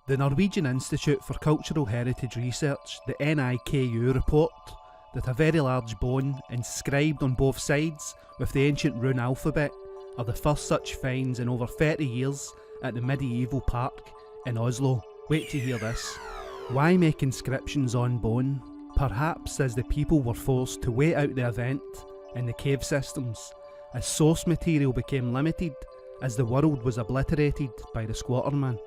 The Norwegian Institute for Cultural Heritage Research, the NIKU, report that a very large bone inscribed on both sides with the ancient rune alphabet are the first such finds in over 30 years at the medieval park in Oslo. Wait to hear this. Why make inscriptions on bone? Perhaps as the people were forced to wait out the event in the cave systems, as source material became limited, as the world was obliterated by the squatterman.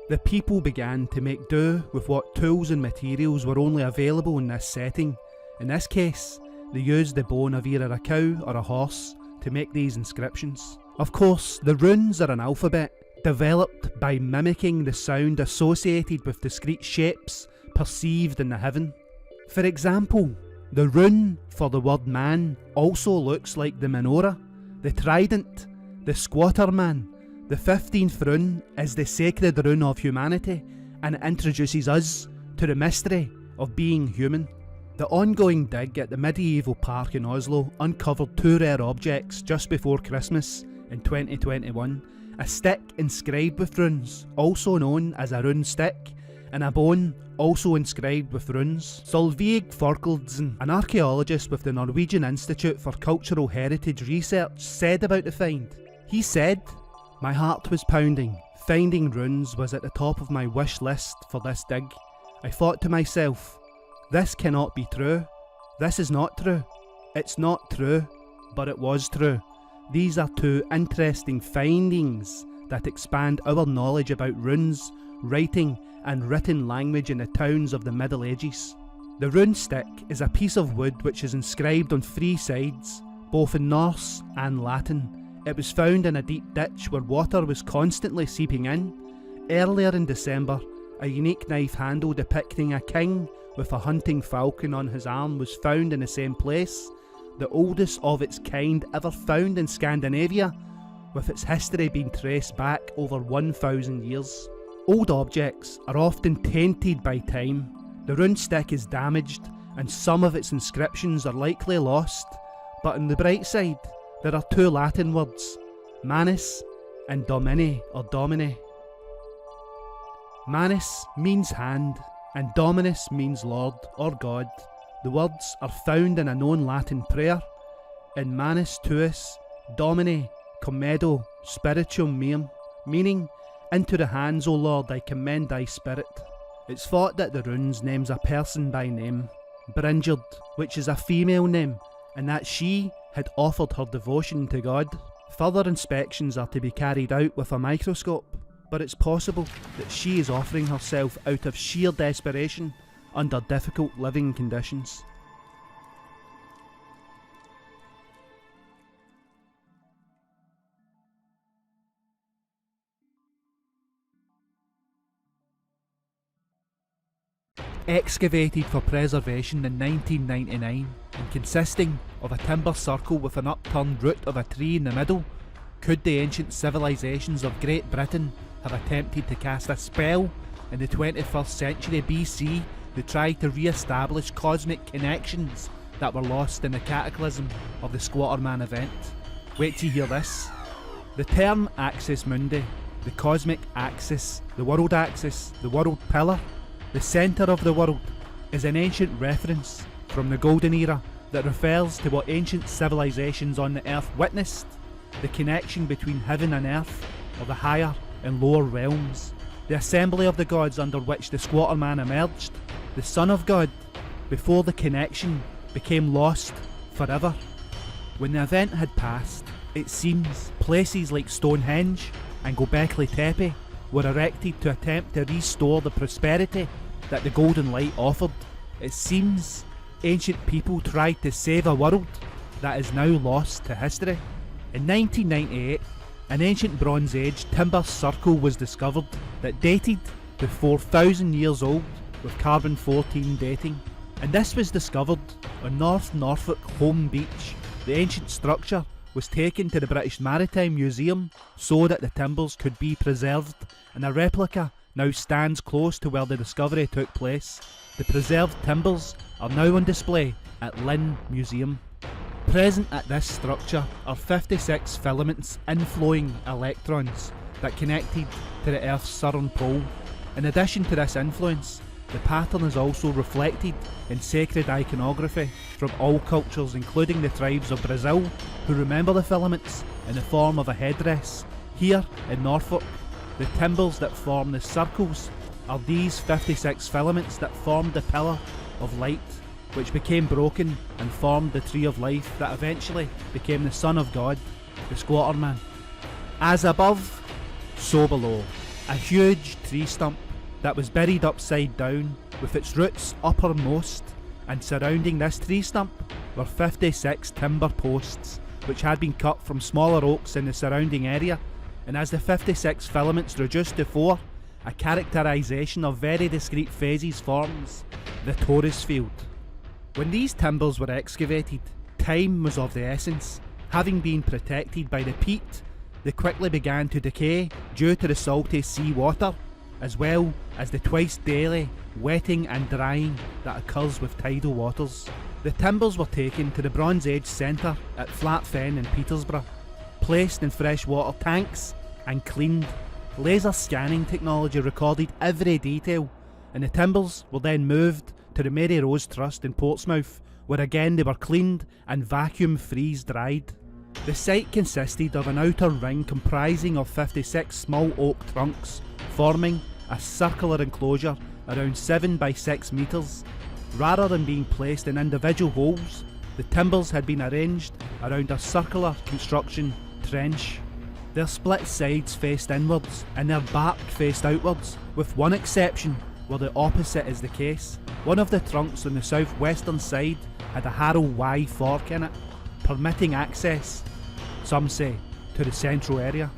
The people began to make do with what tools and materials were only available in this setting. In this case, they used the bone of either a cow or a horse to make these inscriptions. Of course, the runes are an alphabet, developed by mimicking the sound associated with discrete shapes perceived in the heaven. For example, the rune for the word man also looks like the menorah, the trident, the squatter man. The 15th rune is the sacred rune of humanity, and it introduces us to the mystery of being human. The ongoing dig at the medieval park in Oslo uncovered two rare objects just before Christmas in 2021. A stick inscribed with runes, also known as a rune stick, and a bone also inscribed with runes. Solveig Thorkildsen, an archaeologist with the Norwegian Institute for Cultural Heritage Research, said about the find. He said, "My heart was pounding. Finding runes was at the top of my wish list for this dig. I thought to myself, this cannot be true. This is not true. It's not true, but it was true. These are two interesting findings that expand our knowledge about runes, writing and written language in the towns of the Middle Ages." The rune stick is a piece of wood which is inscribed on three sides, both in Norse and Latin. It was found in a deep ditch where water was constantly seeping in. Earlier in December, a unique knife handle depicting a king with a hunting falcon on his arm was found in the same place, the oldest of its kind ever found in Scandinavia, with its history being traced back over 1,000 years. Old objects are often tainted by time. The rune stick is damaged and some of its inscriptions are likely lost, but on the bright side, there are two Latin words, manus and domini or domine. Manus means hand and dominus means Lord or God. The words are found in a known Latin prayer, in manus tuus, domine, commedo, spirituum meum, meaning, into the hands, O Lord, I commend thy spirit. It's thought that the runes names a person by name, Brynjerd, which is a female name, and that she had offered her devotion to God. Further inspections are to be carried out with a microscope, but it's possible that she is offering herself out of sheer desperation under difficult living conditions. Excavated for preservation in 1999 and consisting of a timber circle with an upturned root of a tree in the middle, could the ancient civilizations of Great Britain have attempted to cast a spell in the 21st century BC to try to re-establish cosmic connections that were lost in the cataclysm of the Squatterman event? Wait to hear this. The term Axis Mundi, the cosmic axis, the world pillar, the centre of the world, is an ancient reference from the Golden Era that refers to what ancient civilizations on the earth witnessed, the connection between heaven and earth, or the higher and lower realms, the assembly of the gods under which the Squatterman emerged, the Son of God, before the connection became lost forever. When the event had passed, it seems places like Stonehenge and Göbekli Tepe were erected to attempt to restore the prosperity that the golden light offered. It seems ancient people tried to save a world that is now lost to history. In 1998, an ancient Bronze Age timber circle was discovered that dated to 4,000 years old with carbon-14 dating, and this was discovered on North Norfolk Home Beach. The ancient structure was taken to the British Maritime Museum so that the timbers could be preserved, and a replica now stands close to where the discovery took place. The preserved timbers are now on display at Lynn Museum. Present at this structure are 56 filaments inflowing electrons that connected to the Earth's southern pole. In addition to this influence, the pattern is also reflected in sacred iconography from all cultures, including the tribes of Brazil, who remember the filaments in the form of a headdress. Here in Norfolk, the timbers that form the circles are these 56 filaments that formed the pillar of light, which became broken and formed the tree of life that eventually became the Son of God, the Squatter Man. As above, so below. A huge tree stump that was buried upside down with its roots uppermost, and surrounding this tree stump were 56 timber posts which had been cut from smaller oaks in the surrounding area, and as the 56 filaments reduced to 4, a characterisation of very discrete phases forms, the torus field. When these timbers were excavated, time was of the essence. Having been protected by the peat, they quickly began to decay due to the salty sea water, as well as the twice daily wetting and drying that occurs with tidal waters. The timbers were taken to the Bronze Age Centre at Flat Fen in Petersburgh, placed in freshwater tanks and cleaned. Laser scanning technology recorded every detail, and the timbers were then moved to the Mary Rose Trust in Portsmouth, where again they were cleaned and vacuum freeze dried. The site consisted of an outer ring comprising of 56 small oak trunks, forming a circular enclosure around 7 by 6 metres. Rather than being placed in individual holes, the timbers had been arranged around a circular construction trench. Their split sides faced inwards and their bark faced outwards, with one exception where the opposite is the case. One of the trunks on the southwestern side had a Harrow Y fork in it, permitting access, some say, to the central area.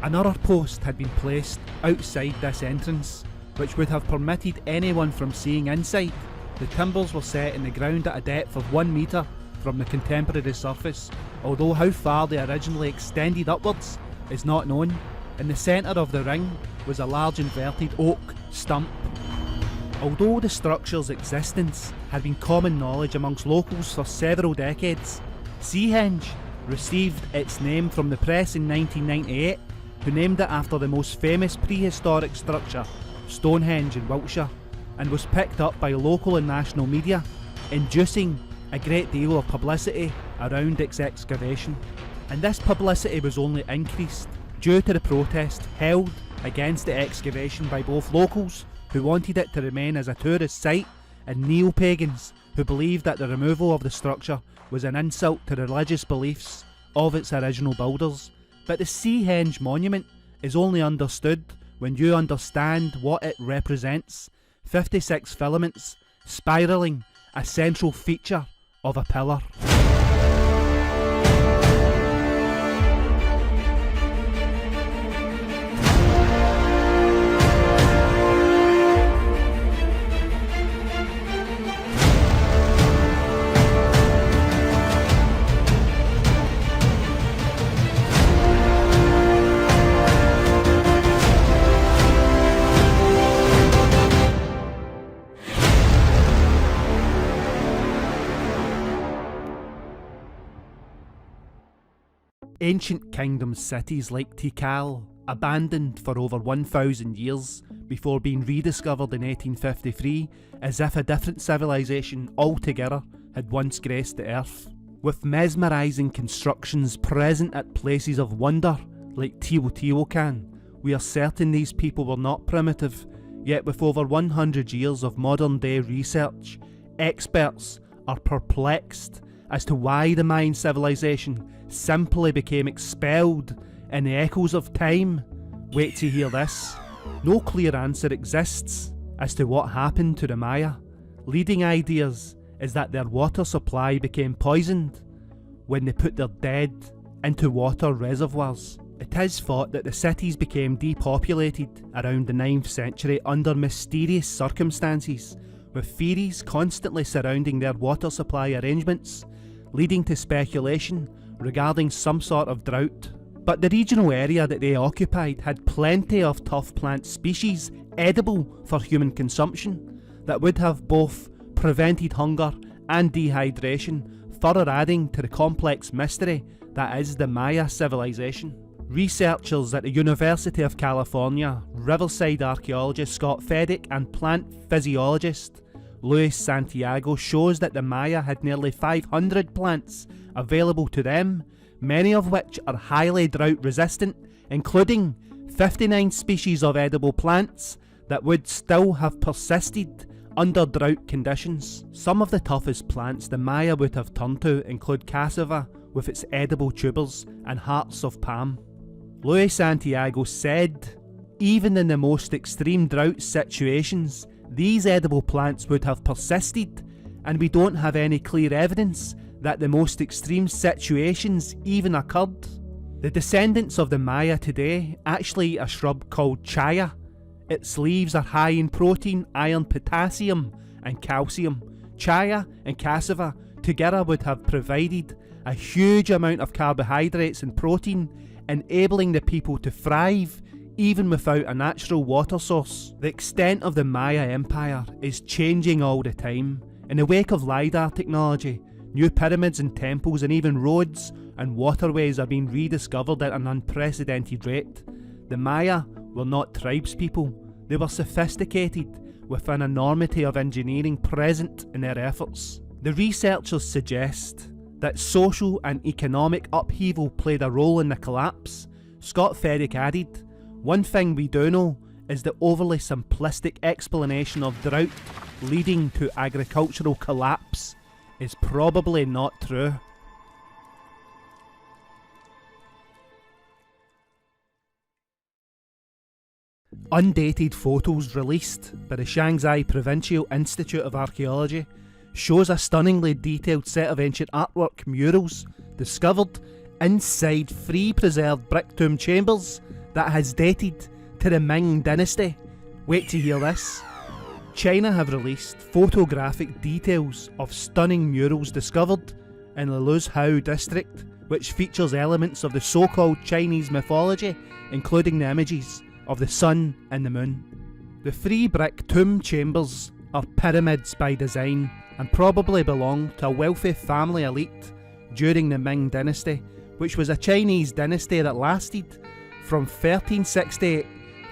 Another post had been placed outside this entrance, which would have permitted anyone from seeing inside. The timbers were set in the ground at a depth of 1 metre from the contemporary surface, although how far they originally extended upwards is not known. In the centre of the ring was a large inverted oak stump. Although the structure's existence had been common knowledge amongst locals for several decades, Seahenge received its name from the press in 1998, who named it after the most famous prehistoric structure, Stonehenge in Wiltshire, and was picked up by local and national media, inducing a great deal of publicity around its excavation. And this publicity was only increased due to the protest held against the excavation by both locals who wanted it to remain as a tourist site and neo-pagans who believed that the removal of the structure was an insult to the religious beliefs of its original builders. But the Seahenge monument is only understood when you understand what it represents: 56 filaments spiralling a central feature of a pillar. Ancient kingdom cities like Tikal, abandoned for over 1,000 years before being rediscovered in 1853 as if a different civilization altogether had once graced the earth. With mesmerising constructions present at places of wonder like Teotihuacan, we are certain these people were not primitive, yet with over 100 years of modern day research, experts are perplexed as to why the Mayan civilization simply became expelled in the echoes of time. Wait to hear this. No clear answer exists as to what happened to the Maya. Leading ideas is that their water supply became poisoned when they put their dead into water reservoirs. It is thought that the cities became depopulated around the 9th century under mysterious circumstances, with theories constantly surrounding their water supply arrangements, leading to speculation regarding some sort of drought. But the regional area that they occupied had plenty of tough plant species edible for human consumption that would have both prevented hunger and dehydration, further adding to the complex mystery that is the Maya civilization. Researchers at the University of California, Riverside archaeologist Scott Feddick and plant physiologist Luis Santiago shows that the Maya had nearly 500 plants available to them, many of which are highly drought resistant, including 59 species of edible plants that would still have persisted under drought conditions. Some of the toughest plants the Maya would have turned to include cassava with its edible tubers and hearts of palm. Luis Santiago said, even in the most extreme drought situations, these edible plants would have persisted, and we don't have any clear evidence that the most extreme situations even occurred. The descendants of the Maya today actually eat a shrub called chaya. Its leaves are high in protein, iron, potassium and calcium. Chaya and cassava together would have provided a huge amount of carbohydrates and protein, enabling the people to thrive even without a natural water source. The extent of the Maya Empire is changing all the time. In the wake of LiDAR technology, new pyramids and temples and even roads and waterways are being rediscovered at an unprecedented rate. The Maya were not tribespeople, they were sophisticated with an enormity of engineering present in their efforts. The researchers suggest that social and economic upheaval played a role in the collapse. Scott Feddick added, "One thing we do know is the overly simplistic explanation of drought leading to agricultural collapse is probably not true." Undated photos released by the Shanghai Provincial Institute of Archaeology shows a stunningly detailed set of ancient artwork murals discovered inside 3 preserved brick tomb chambers that has dated to the Ming dynasty. Wait to hear this. China have released photographic details of stunning murals discovered in the Luzhou district, which features elements of the so-called Chinese mythology, including the images of the sun and the moon. The 3 brick tomb chambers are pyramids by design and probably belong to a wealthy family elite during the Ming dynasty, which was a Chinese dynasty that lasted from 1368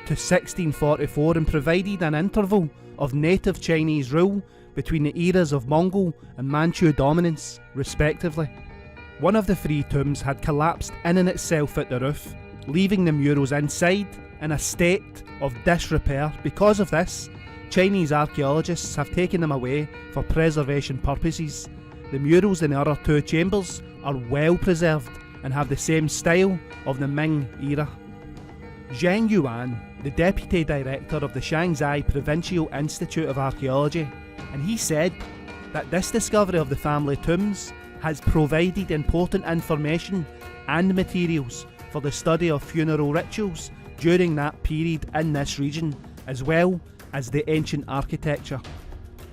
to 1644 and provided an interval of native Chinese rule between the eras of Mongol and Manchu dominance, respectively. One of the 3 tombs had collapsed in and itself at the roof, leaving the murals inside in a state of disrepair. Because of this, Chinese archaeologists have taken them away for preservation purposes. The murals in the other 2 chambers are well preserved and have the same style of the Ming era. Zhang Yuan, the Deputy Director of the Shanghai Provincial Institute of Archaeology, and he said that this discovery of the family tombs has provided important information and materials for the study of funeral rituals during that period in this region, as well as the ancient architecture.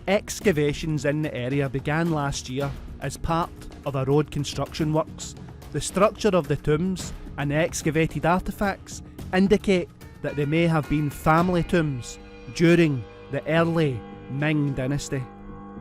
Excavations in the area began last year as part of a road construction works. The structure of the tombs and the excavated artefacts indicate that they may have been family tombs during the early Ming dynasty.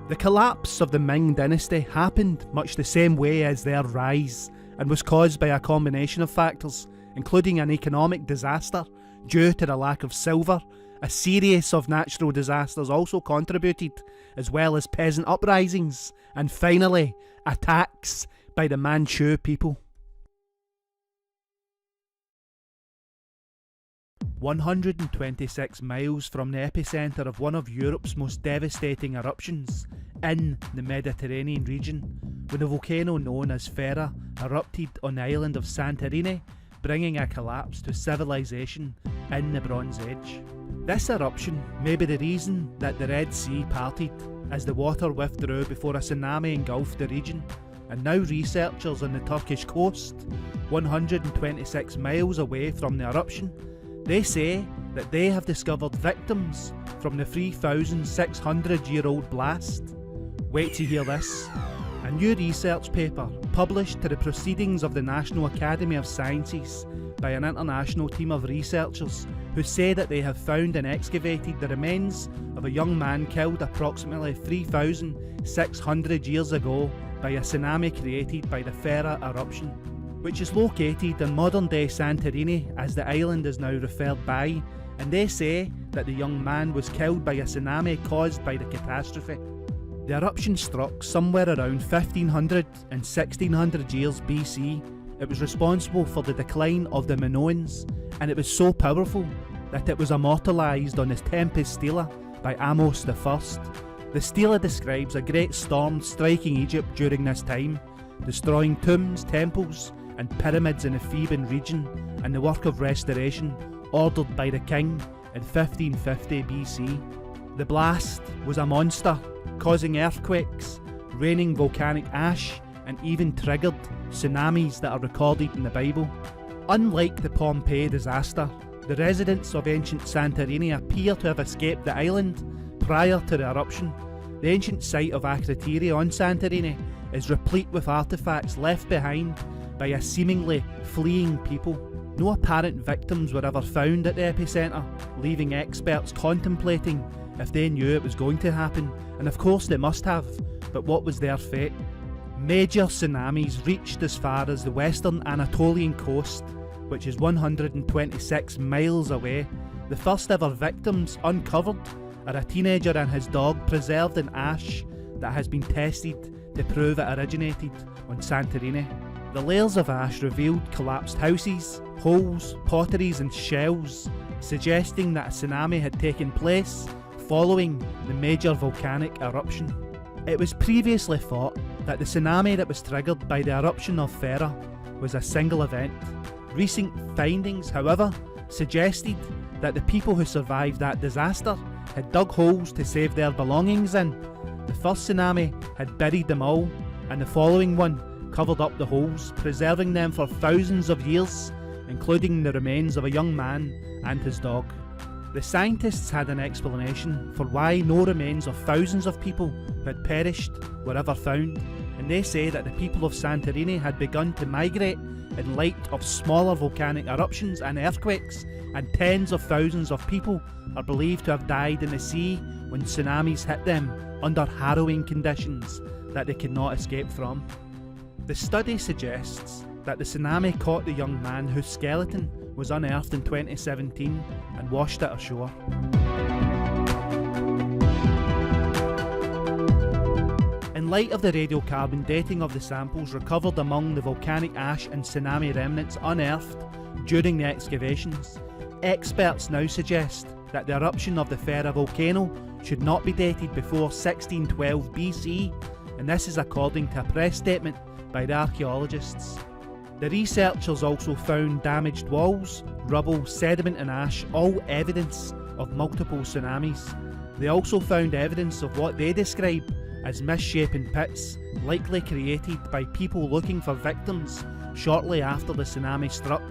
The collapse of the Ming dynasty happened much the same way as their rise and was caused by a combination of factors, including an economic disaster due to the lack of silver. A series of natural disasters also contributed, as well as peasant uprisings, and finally, attacks by the Manchu people. 126 miles from the epicentre of one of Europe's most devastating eruptions in the Mediterranean region, when the volcano known as Fera erupted on the island of Santorini, bringing a collapse to civilization in the Bronze Age. This eruption may be the reason that the Red Sea parted, as the water withdrew before a tsunami engulfed the region, and now researchers on the Turkish coast, 126 miles away from the eruption, they say that they have discovered victims from the 3,600-year-old blast. Wait to hear this. A new research paper published to the Proceedings of the National Academy of Sciences by an international team of researchers who say that they have found and excavated the remains of a young man killed approximately 3,600 years ago by a tsunami created by the Fera eruption. which is located in modern-day Santorini, as the island is now referred by, and they say that the young man was killed by a tsunami caused by the catastrophe. The eruption struck somewhere around 1500 and 1600 years BC. It was responsible for the decline of the Minoans, and it was so powerful that it was immortalised on his Tempest Stela by Amos I. The stela describes a great storm striking Egypt during this time, destroying tombs, temples and pyramids in the Theban region, and the work of restoration ordered by the king in 1550 BC. The blast was a monster, causing earthquakes, raining volcanic ash, and even triggered tsunamis that are recorded in the Bible. Unlike the Pompeii disaster, the residents of ancient Santorini appear to have escaped the island prior to the eruption. The ancient site of Akrotiri on Santorini is replete with artefacts left behind by a seemingly fleeing people. No apparent victims were ever found at the epicentre, leaving experts contemplating if they knew it was going to happen, and of course they must have, but what was their fate? Major tsunamis reached as far as the western Anatolian coast, which is 126 miles away. The first ever victims uncovered are a teenager and his dog preserved in ash that has been tested to prove it originated on Santorini. The layers of ash revealed collapsed houses, holes, potteries and shells, suggesting that a tsunami had taken place following the major volcanic eruption. It was previously thought that the tsunami that was triggered by the eruption of Thera was a single event. Recent findings, however, suggested that the people who survived that disaster had dug holes to save their belongings in. The first tsunami had buried them all, and the following one covered up the holes, preserving them for thousands of years, including the remains of a young man and his dog. The scientists had an explanation for why no remains of thousands of people who had perished were ever found, and they say that the people of Santorini had begun to migrate in light of smaller volcanic eruptions and earthquakes, and tens of thousands of people are believed to have died in the sea when tsunamis hit them under harrowing conditions that they could not escape from. The study suggests that the tsunami caught the young man whose skeleton was unearthed in 2017 and washed it ashore. In light of the radiocarbon dating of the samples recovered among the volcanic ash and tsunami remnants unearthed during the excavations, experts now suggest that the eruption of the Thera volcano should not be dated before 1612 BC, and this is according to a press statement by the archaeologists. The researchers also found damaged walls, rubble, sediment and ash, all evidence of multiple tsunamis. They also found evidence of what they describe as misshapen pits, likely created by people looking for victims shortly after the tsunami struck.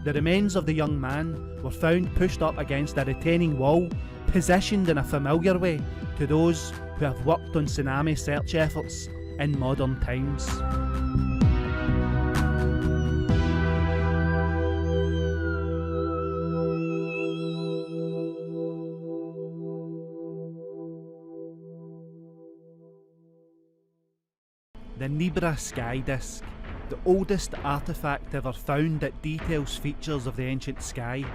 The remains of the young man were found pushed up against a retaining wall, positioned in a familiar way to those who have worked on tsunami search efforts in modern times. The Nebra sky disk, the oldest artefact ever found that details features of the ancient sky,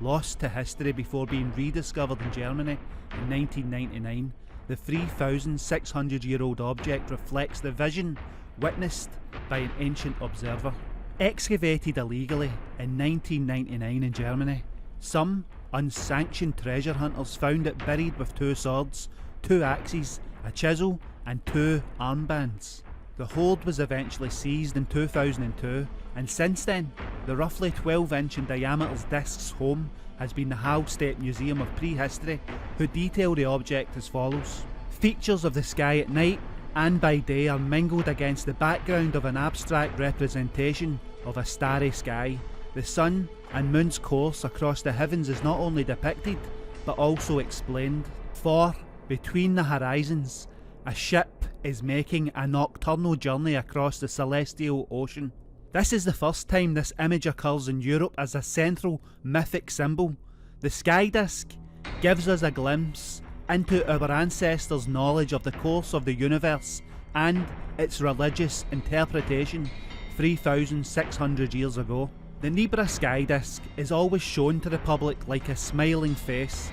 lost to history before being rediscovered in Germany in 1999. The 3,600-year-old object reflects the vision witnessed by an ancient observer. Excavated illegally in 1999 in Germany, some unsanctioned treasure hunters found it buried with 2 swords, 2 axes, a chisel and 2 armbands. The hoard was eventually seized in 2002, and since then, the roughly 12-inch in diameter disc's home has been the Hall State Museum of Prehistory, who detail the object as follows. Features of the sky at night and by day are mingled against the background of an abstract representation of a starry sky. The sun and moon's course across the heavens is not only depicted, but also explained. For, between the horizons, a ship is making a nocturnal journey across the celestial ocean. This is the first time this image occurs in Europe as a central mythic symbol. The sky disk gives us a glimpse into our ancestors' knowledge of the course of the universe and its religious interpretation, 3,600 years ago. The Nebra sky disk is always shown to the public like a smiling face.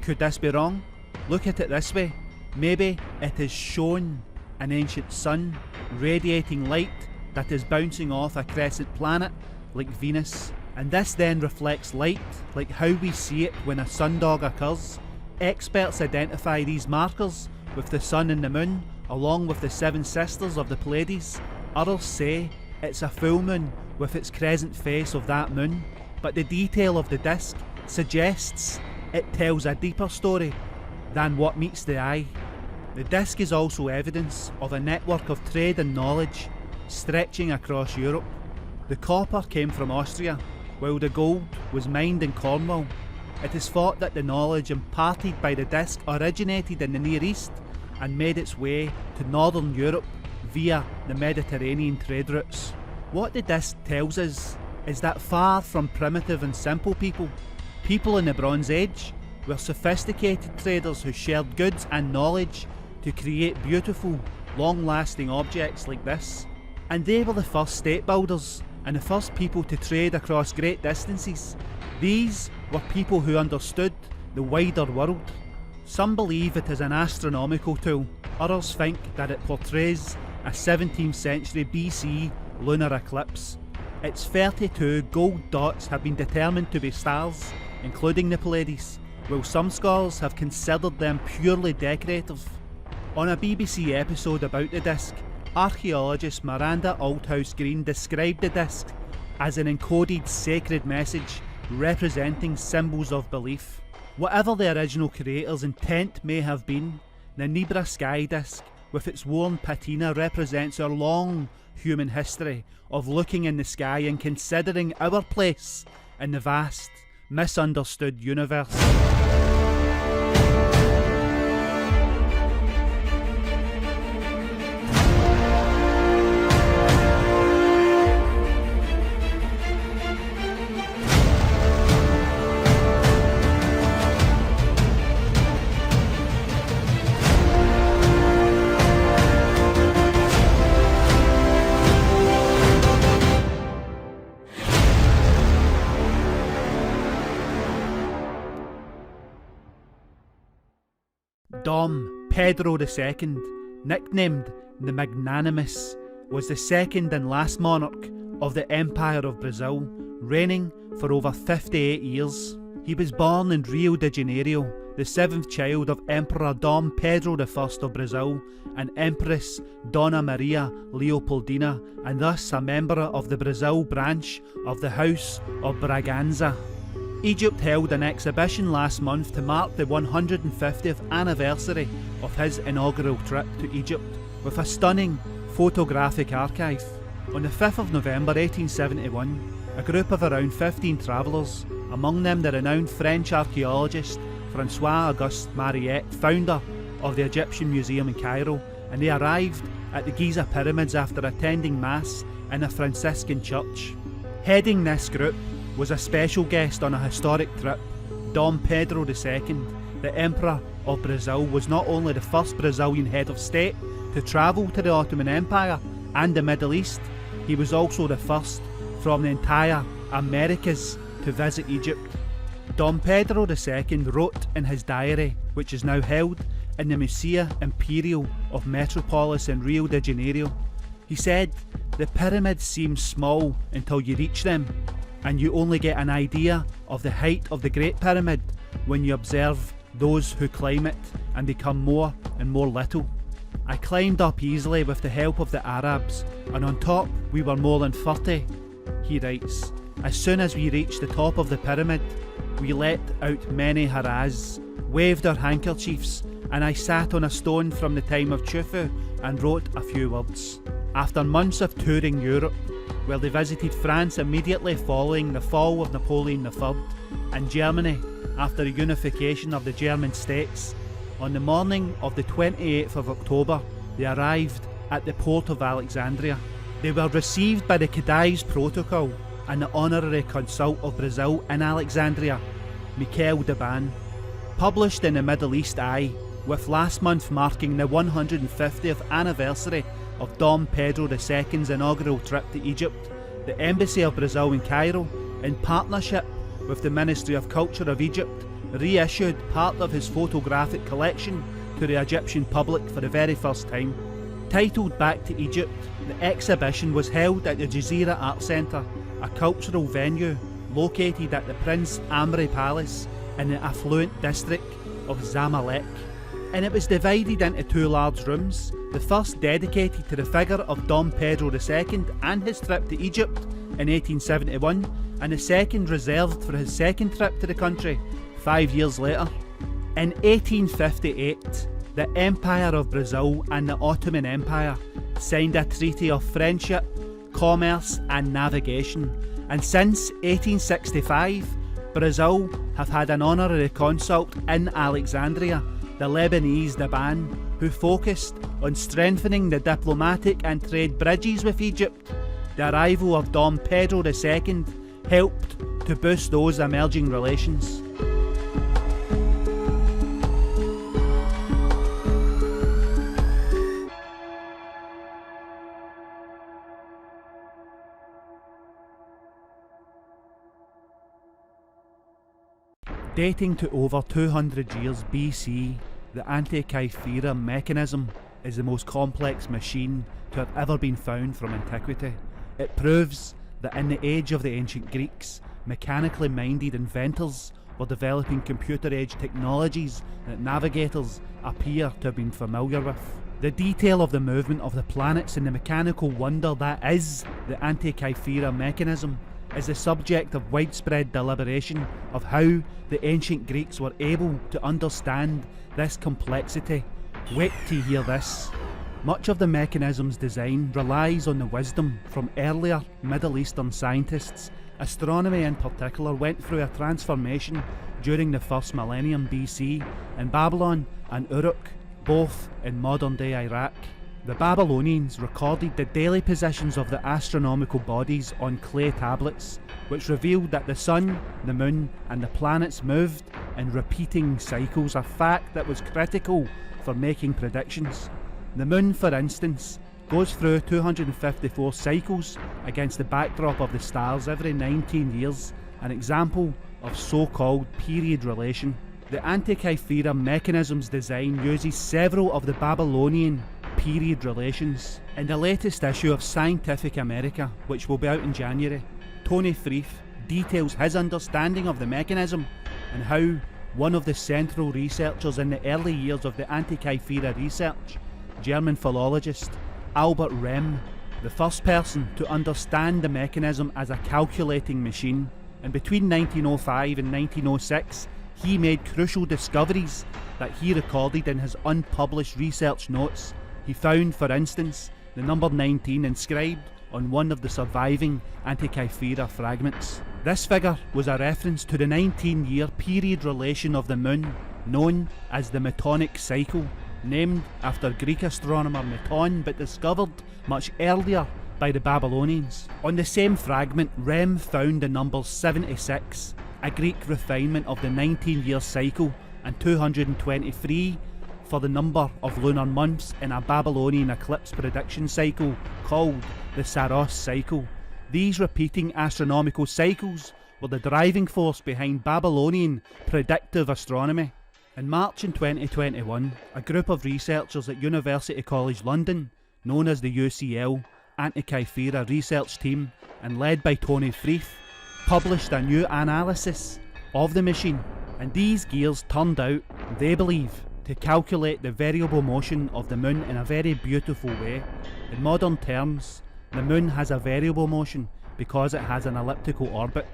Could this be wrong? Look at it this way. Maybe it is shown an ancient sun radiating light that is bouncing off a crescent planet like Venus, and this then reflects light like how we see it when a sundog occurs. Experts identify these markers with the sun and the moon along with the seven sisters of the Pleiades. Others say it's a full moon with its crescent face of that moon, but the detail of the disk suggests it tells a deeper story than what meets the eye. The disk is also evidence of a network of trade and knowledge stretching across Europe. The copper came from Austria, while the gold was mined in Cornwall. It is thought that the knowledge imparted by the disk originated in the Near East and made its way to northern Europe via the Mediterranean trade routes. What the disk tells us is that far from primitive and simple people in the Bronze Age were sophisticated traders who shared goods and knowledge to create beautiful, long-lasting objects like this. And they were the first state builders and the first people to trade across great distances. These were people who understood the wider world. Some believe it is an astronomical tool, others think that it portrays a 17th century BC lunar eclipse. Its 32 gold dots have been determined to be stars, including the Pleiades, while some scholars have considered them purely decorative. On a BBC episode about the disk, archaeologist Miranda Althouse-Green described the disk as an encoded sacred message representing symbols of belief. Whatever the original creator's intent may have been, the Nebra sky disk with its worn patina represents our long human history of looking in the sky and considering our place in the vast, misunderstood universe. Dom Pedro II, nicknamed the Magnanimous, was the second and last monarch of the Empire of Brazil, reigning for over 58 years. He was born in Rio de Janeiro, the seventh child of Emperor Dom Pedro I of Brazil and Empress Dona Maria Leopoldina, and thus a member of the Brazil branch of the House of Braganza. Egypt held an exhibition last month to mark the 150th anniversary of his inaugural trip to Egypt, with a stunning photographic archive. On the 5th of November 1871, a group of around 15 travellers, among them the renowned French archaeologist François-Auguste Mariette, founder of the Egyptian Museum in Cairo, and they arrived at the Giza pyramids after attending Mass in a Franciscan church. Heading this group was a special guest on a historic trip. Dom Pedro II, the Emperor of Brazil, was not only the first Brazilian head of state to travel to the Ottoman Empire and the Middle East, he was also the first from the entire Americas to visit Egypt. Dom Pedro II wrote in his diary, which is now held in the Museu Imperial of Metropolis in Rio de Janeiro. He said, "The pyramids seem small until you reach them, and you only get an idea of the height of the Great Pyramid when you observe those who climb it and become more and more little. I climbed up easily with the help of the Arabs, and on top we were more than 30, he writes. As soon as we reached the top of the pyramid, we let out many hurrahs, waved our handkerchiefs, and I sat on a stone from the time of Khufu and wrote a few words." After months of touring Europe, where they visited France immediately following the fall of Napoleon III, and Germany after the unification of the German states, on the morning of the 28th of October, they arrived at the port of Alexandria. They were received by the Khedive's protocol and the honorary consul of Brazil in Alexandria, Michael de Ban. Published in the Middle East Eye, with last month marking the 150th anniversary of Dom Pedro II's inaugural trip to Egypt, the Embassy of Brazil in Cairo, in partnership with the Ministry of Culture of Egypt, reissued part of his photographic collection to the Egyptian public for the very first time. Titled Back to Egypt, the exhibition was held at the Jazeera Art Centre, a cultural venue located at the Prince Amri Palace in the affluent district of Zamalek, and it was divided into two large rooms, the first dedicated to the figure of Dom Pedro II and his trip to Egypt in 1871, and the second reserved for his second trip to the country 5 years later. In 1858, the Empire of Brazil and the Ottoman Empire signed a treaty of friendship, commerce and navigation, and since 1865, Brazil have had an honorary consul in Alexandria, the Lebanese Daban, who focused on strengthening the diplomatic and trade bridges with Egypt. The arrival of Dom Pedro II helped to boost those emerging relations. Dating to over 200 years BC, the Antikythera mechanism is the most complex machine to have ever been found from antiquity. It proves that in the age of the ancient Greeks, mechanically minded inventors were developing computer-age technologies that navigators appear to have been familiar with. The detail of the movement of the planets and the mechanical wonder that is the Antikythera mechanism is the subject of widespread deliberation of how the ancient Greeks were able to understand this complexity. Wait to hear this. Much of the mechanism's design relies on the wisdom from earlier Middle Eastern scientists. Astronomy in particular went through a transformation during the first millennium BC in Babylon and Uruk, both in modern-day Iraq. The Babylonians recorded the daily positions of the astronomical bodies on clay tablets, which revealed that the sun, the moon and the planets moved in repeating cycles, a fact that was critical for making predictions. The moon, for instance, goes through 254 cycles against the backdrop of the stars every 19 years, an example of so-called period relation. The Antikythera mechanism's design uses several of the Babylonian period relations. In the latest issue of Scientific America, which will be out in January, Tony Freeth details his understanding of the mechanism and how one of the central researchers in the early years of the Antikythera research, German philologist Albert Rehm, the first person to understand the mechanism as a calculating machine, and between 1905 and 1906 he made crucial discoveries that he recorded in his unpublished research notes. He found, for instance, the number 19 inscribed on one of the surviving Antikythera fragments. This figure was a reference to the 19-year period relation of the moon, known as the Metonic cycle, named after Greek astronomer Meton, but discovered much earlier by the Babylonians. On the same fragment, Rehm found the number 76, a Greek refinement of the 19-year cycle, and 223 for the number of lunar months in a Babylonian eclipse prediction cycle called the Saros cycle. These repeating astronomical cycles were the driving force behind Babylonian predictive astronomy. In March in 2021, a group of researchers at University College London, known as the UCL Antikythera Research Team and led by Tony Freeth, published a new analysis of the machine, and these gears turned out, they believe, to calculate the variable motion of the moon in a very beautiful way. In modern terms, the moon has a variable motion because it has an elliptical orbit.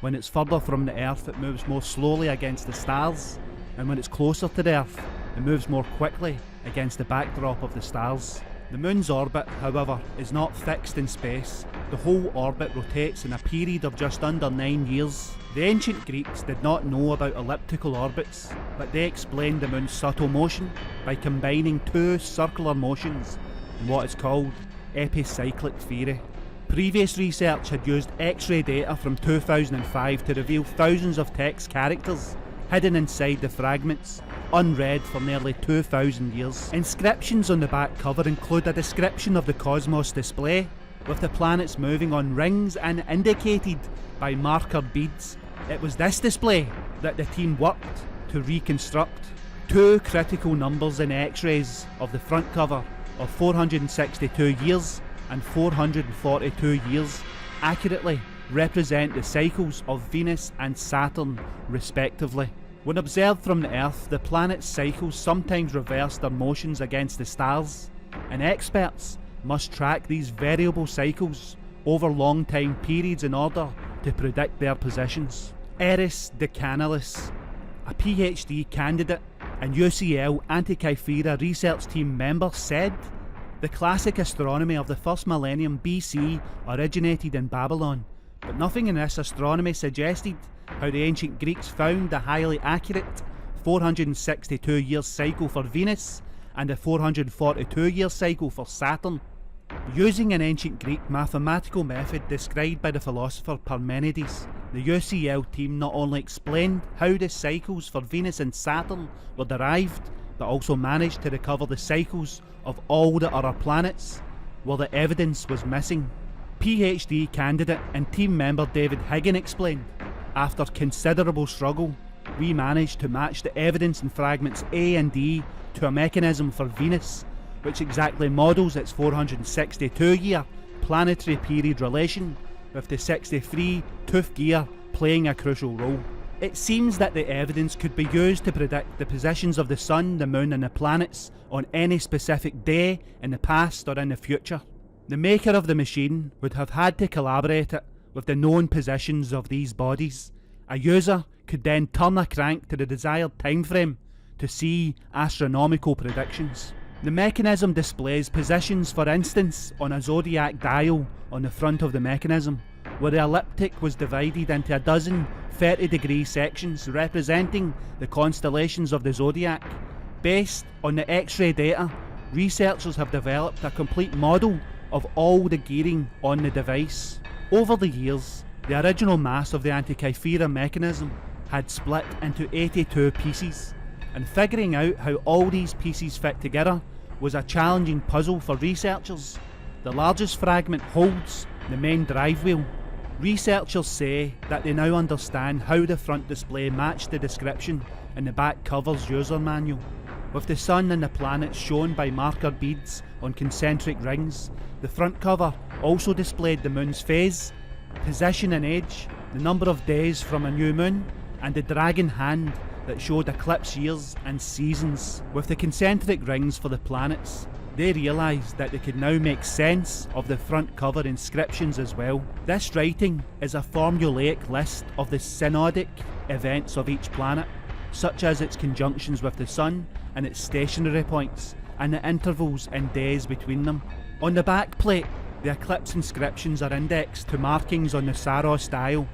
When it's further from the Earth, it moves more slowly against the stars, and when it's closer to the Earth, it moves more quickly against the backdrop of the stars. The moon's orbit, however, is not fixed in space. The whole orbit rotates in a period of just under 9 years. The ancient Greeks did not know about elliptical orbits, but they explained the moon's subtle motion by combining two circular motions in what is called epicyclic theory. Previous research had used X-ray data from 2005 to reveal thousands of text characters hidden inside the fragments unread for nearly 2,000 years. Inscriptions on the back cover include a description of the cosmos display, with the planets moving on rings and indicated by marker beads. It was this display that the team worked to reconstruct. Two critical numbers in X-rays of the front cover of 462 years and 442 years accurately represent the cycles of Venus and Saturn respectively. When observed from the Earth, the planet's cycles sometimes reverse their motions against the stars, and experts must track these variable cycles over long time periods in order to predict their positions. Eris de Canalis, a PhD candidate and UCL Antikythera research team member, said, "The classic astronomy of the first millennium BC originated in Babylon, but nothing in this astronomy suggested how the ancient Greeks found the highly accurate 462-year cycle for Venus and the 442-year cycle for Saturn. Using an ancient Greek mathematical method described by the philosopher Parmenides, the UCL team not only explained how the cycles for Venus and Saturn were derived, but also managed to recover the cycles of all the other planets, where the evidence was missing." PhD candidate and team member David Higgin explained, "After considerable struggle, we managed to match the evidence in fragments A and D to a mechanism for Venus, which exactly models its 462-year planetary period relation, with the 63 tooth gear playing a crucial role. It seems that the evidence could be used to predict the positions of the Sun, the Moon and the planets on any specific day in the past or in the future. The maker of the machine would have had to collaborate it with the known positions of these bodies. A user could then turn a crank to the desired time frame to see astronomical predictions. The mechanism displays positions, for instance, on a zodiac dial on the front of the mechanism, where the ecliptic was divided into a dozen 30-degree sections representing the constellations of the zodiac. Based on the X-ray data, researchers have developed a complete model of all the gearing on the device. Over the years, the original mass of the Antikythera mechanism had split into 82 pieces, and figuring out how all these pieces fit together was a challenging puzzle for researchers. The largest fragment holds the main drive wheel. Researchers say that they now understand how the front display matched the description in the back cover's user manual. With the Sun and the planets shown by marker beads on concentric rings, the front cover also displayed the Moon's phase, position and age, the number of days from a new moon, and the dragon hand that showed eclipse years and seasons. With the concentric rings for the planets, they realised that they could now make sense of the front cover inscriptions as well. This writing is a formulaic list of the synodic events of each planet, such as its conjunctions with the Sun and its stationary points, and the intervals in days between them. On the back plate, the eclipse inscriptions are indexed to markings on the Saros dial.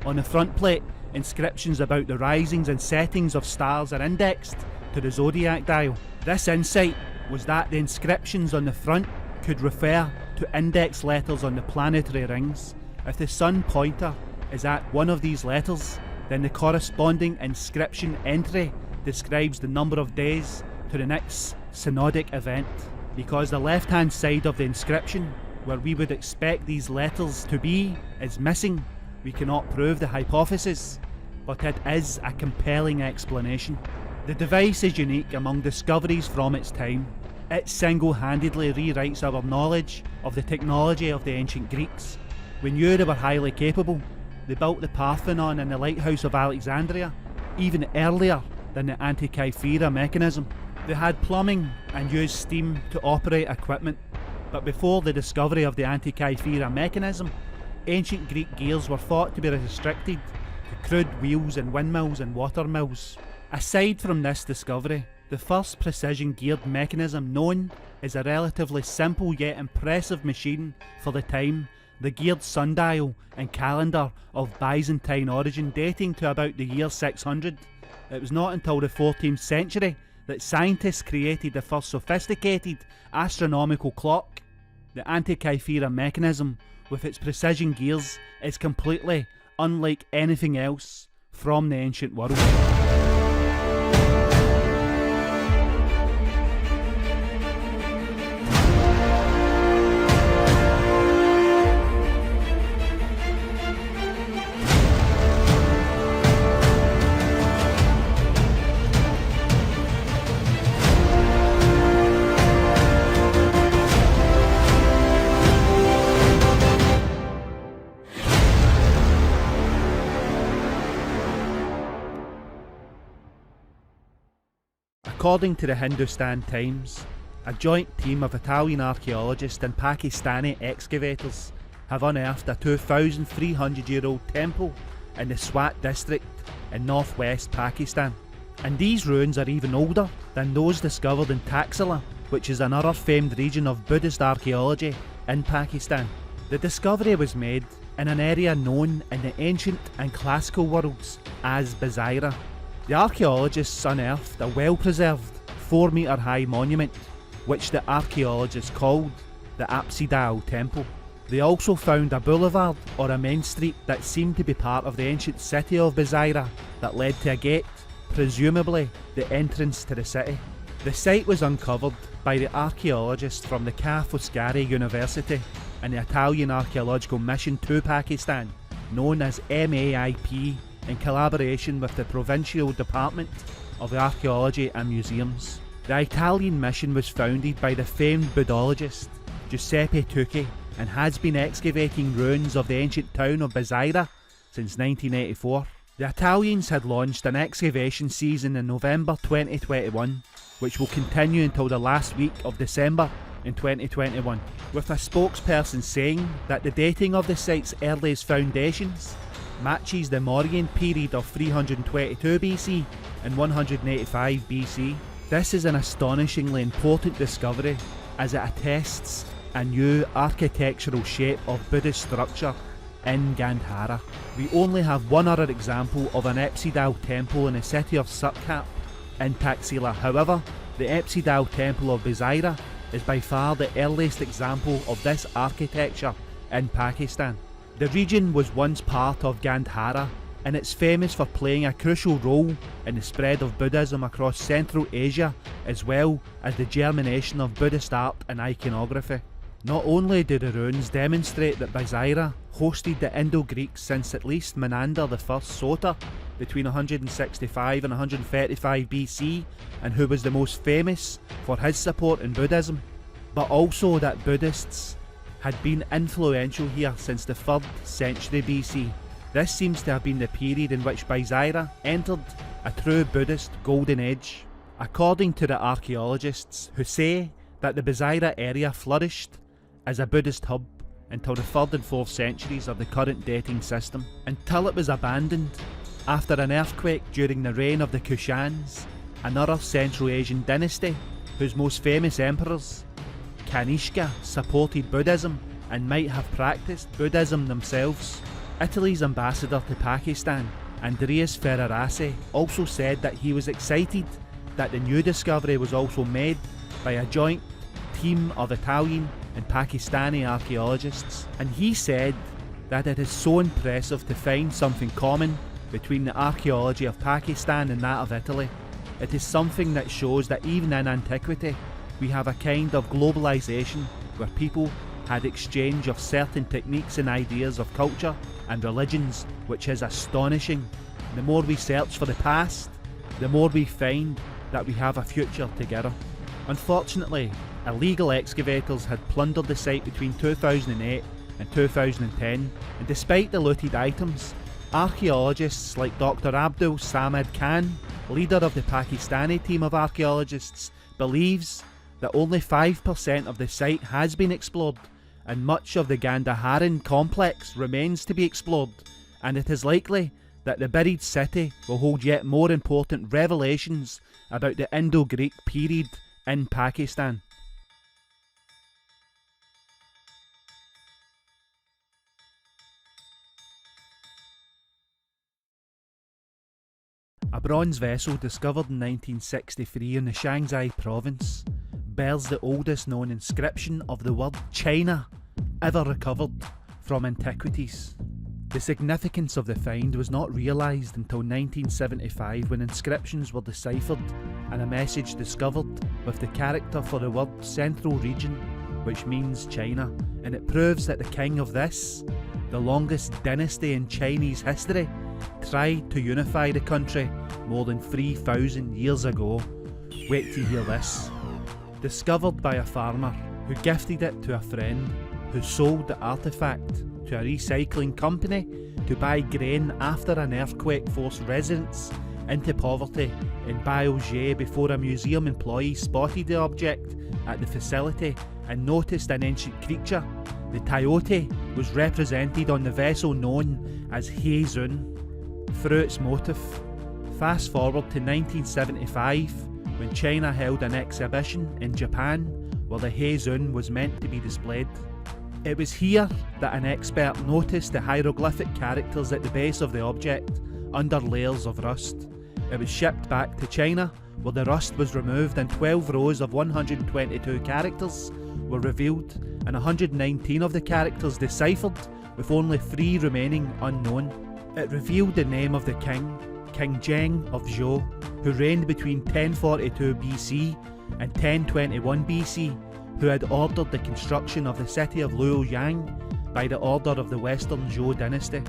On the front plate, inscriptions about the risings and settings of stars are indexed to the zodiac dial. This insight was that the inscriptions on the front could refer to index letters on the planetary rings. If the Sun pointer is at one of these letters, then the corresponding inscription entry describes the number of days to the next synodic event. Because the left-hand side of the inscription, where we would expect these letters to be, is missing, we cannot prove the hypothesis, but it is a compelling explanation. The device is unique among discoveries from its time. It single-handedly rewrites our knowledge of the technology of the ancient Greeks. We knew they were highly capable. They built the Parthenon and the Lighthouse of Alexandria even earlier than the Antikythera mechanism. They had plumbing and used steam to operate equipment, but before the discovery of the Antikythera mechanism, ancient Greek gears were thought to be restricted to crude wheels and windmills and water mills. Aside from this discovery, the first precision geared mechanism known is a relatively simple yet impressive machine for the time, the geared sundial and calendar of Byzantine origin dating to about the year 600. It was not until the 14th century that scientists created the first sophisticated astronomical clock. The Antikythera mechanism, with its precision gears, is completely unlike anything else from the ancient world. According to the Hindustan Times, a joint team of Italian archaeologists and Pakistani excavators have unearthed a 2,300-year-old temple in the Swat district in northwest Pakistan. And these ruins are even older than those discovered in Taxila, which is another famed region of Buddhist archaeology in Pakistan. The discovery was made in an area known in the ancient and classical worlds as Bazaira. The archaeologists unearthed a well-preserved 4-metre high monument, which the archaeologists called the Apsidal Temple. They also found a boulevard or a main street that seemed to be part of the ancient city of Bazaira that led to a gate, presumably the entrance to the city. The site was uncovered by the archaeologists from the Ca' Foscari University and the Italian Archaeological Mission to Pakistan, known as MAIP, in collaboration with the Provincial Department of Archaeology and Museums. The Italian mission was founded by the famed Buddhologist Giuseppe Tucci and has been excavating ruins of the ancient town of Bazaira since 1984. The Italians had launched an excavation season in November 2021, which will continue until the last week of December in 2021, with a spokesperson saying that the dating of the site's earliest foundations matches the Mauryan period of 322 BC and 185 BC. This is an astonishingly important discovery as it attests a new architectural shape of Buddhist structure in Gandhara. We only have one other example of an Apsidal temple in the city of Sutkap in Taxila. However, the Apsidal temple of Bazaira is by far the earliest example of this architecture in Pakistan. The region was once part of Gandhara, and it's famous for playing a crucial role in the spread of Buddhism across Central Asia, as well as the germination of Buddhist art and iconography. Not only do the ruins demonstrate that Bazaira hosted the Indo-Greeks since at least Menander I Sota between 165 and 135 BC, and who was the most famous for his support in Buddhism, but also that Buddhists had been influential here since the 3rd century BC. This seems to have been the period in which Bazaira entered a true Buddhist golden age. According to the archaeologists, who say that the Bazaira area flourished as a Buddhist hub until the 3rd and 4th centuries of the current dating system, until it was abandoned after an earthquake during the reign of the Kushans, another Central Asian dynasty whose most famous emperors, Kanishka, supported Buddhism and might have practiced Buddhism themselves. Italy's ambassador to Pakistan, Andreas Ferrarasi, also said that he was excited that the new discovery was also made by a joint team of Italian and Pakistani archaeologists, and he said that it is so impressive to find something common between the archaeology of Pakistan and that of Italy. It is something that shows that even in antiquity we have a kind of globalization where people had exchange of certain techniques and ideas of culture and religions, which is astonishing. The more we search for the past, the more we find that we have a future together. Unfortunately, illegal excavators had plundered the site between 2008 and 2010, and despite the looted items, archaeologists like Dr. Abdul Samad Khan, leader of the Pakistani team of archaeologists, believes that only 5% of the site has been explored, and much of the Gandharan complex remains to be explored, and it is likely that the buried city will hold yet more important revelations about the Indo-Greek period in Pakistan. A bronze vessel discovered in 1963 in the Shanxi province bears the oldest known inscription of the word China ever recovered from antiquities. The significance of the find was not realised until 1975, when inscriptions were deciphered and a message discovered with the character for the word Central Region, which means China, and it proves that the king of this, the longest dynasty in Chinese history, tried to unify the country more than 3,000 years ago. Wait to hear this. Discovered by a farmer who gifted it to a friend who sold the artefact to a recycling company to buy grain after an earthquake forced residents into poverty in Bailgé before a museum employee spotted the object at the facility and noticed an ancient creature. The coyote was represented on the vessel known as Heizun through its motif. Fast forward to 1975, when China held an exhibition in Japan where the Heizun was meant to be displayed. It was here that an expert noticed the hieroglyphic characters at the base of the object under layers of rust. It was shipped back to China where the rust was removed and 12 rows of 122 characters were revealed and 119 of the characters deciphered, with only 3 remaining unknown. It revealed the name of the king, King Zheng of Zhou, who reigned between 1042 BC and 1021 BC, who had ordered the construction of the city of Luoyang by the order of the Western Zhou dynasty.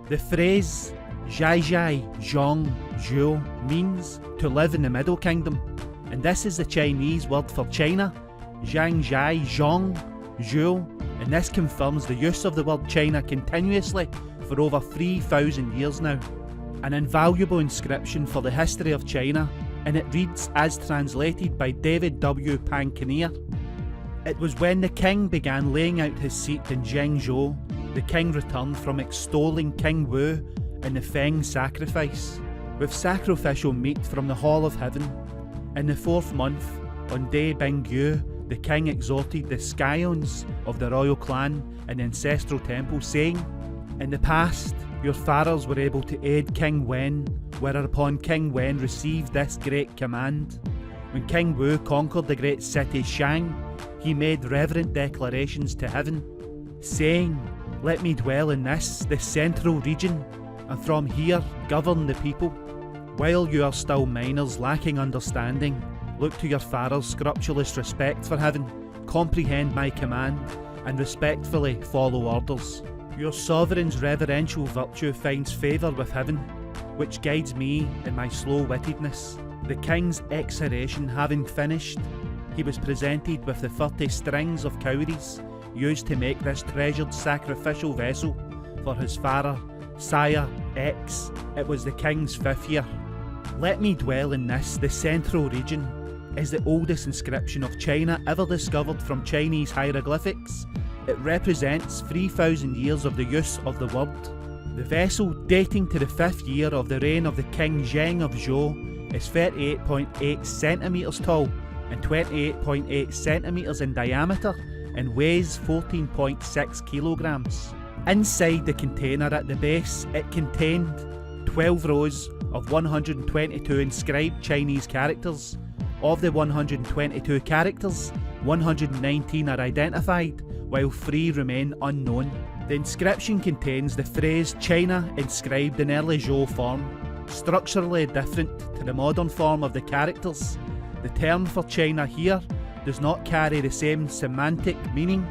The phrase Zhai Zhai Zhong Zhou means to live in the Middle Kingdom, and this is the Chinese word for China, Zhang Zhai Zhong Zhou, and this confirms the use of the word China continuously for over 3,000 years now. An invaluable inscription for the history of China, and it reads as translated by David W. Pankineer. It was when the king began laying out his seat in Zhengzhou, the king returned from extolling King Wu in the Feng sacrifice, with sacrificial meat from the Hall of Heaven. In the 4th month, on day Bingyu, the king exhorted the scions of the royal clan in the ancestral temple, saying, "In the past, your fathers were able to aid King Wen, whereupon King Wen received this great command. When King Wu conquered the great city Shang, he made reverent declarations to heaven, saying, 'Let me dwell in this, the central region, and from here govern the people.' While you are still minors lacking understanding, look to your father's scrupulous respect for heaven, comprehend my command, and respectfully follow orders. Your sovereign's reverential virtue finds favour with heaven, which guides me in my slow-wittedness." The king's exoration having finished, he was presented with the 30 strings of cowries used to make this treasured sacrificial vessel for his father, Sire X. It was the king's 5th year. "Let me dwell in this, the central region," is the oldest inscription of China ever discovered from Chinese hieroglyphics. It represents 3,000 years of the use of the word. The vessel, dating to the 5th year of the reign of the King Zheng of Zhou, is 38.8 centimetres tall and 28.8 centimetres in diameter and weighs 14.6 kilograms. Inside the container at the base, it contained 12 rows of 122 inscribed Chinese characters. Of the 122 characters, 119 are identified, while 3 remain unknown. The inscription contains the phrase China inscribed in early Zhou form, structurally different to the modern form of the characters. The term for China here does not carry the same semantic meaning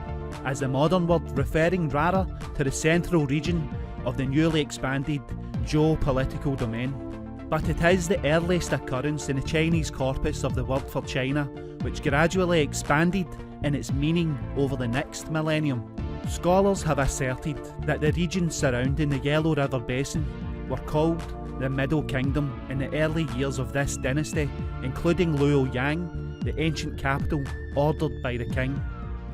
as the modern word, referring rather to the central region of the newly expanded Zhou political domain. But it is the earliest occurrence in the Chinese corpus of the word for China, which gradually expanded in its meaning over the next millennium. Scholars have asserted that the regions surrounding the Yellow River Basin were called the Middle Kingdom in the early years of this dynasty, including Luoyang, the ancient capital ordered by the king.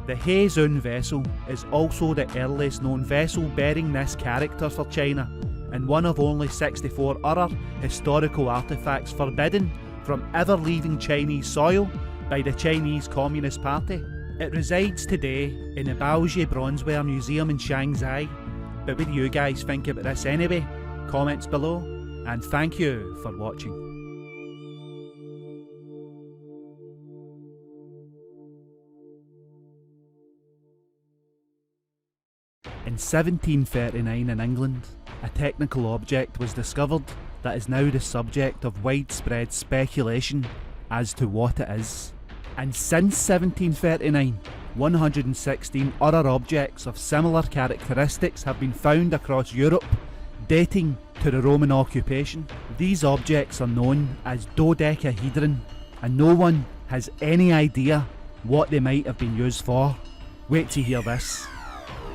The Heizun vessel is also the earliest known vessel bearing this character for China, and one of only 64 other historical artefacts forbidden from ever leaving Chinese soil by the Chinese Communist Party. It resides today in the Bailgé Bronzeware Museum in Shanghai. But what do you guys think about this anyway? Comments below, and thank you for watching. In 1739 in England, a technical object was discovered that is now the subject of widespread speculation as to what it is. And since 1739, 116 other objects of similar characteristics have been found across Europe, dating to the Roman occupation. These objects are known as dodecahedron, and no one has any idea what they might have been used for. Wait to hear this.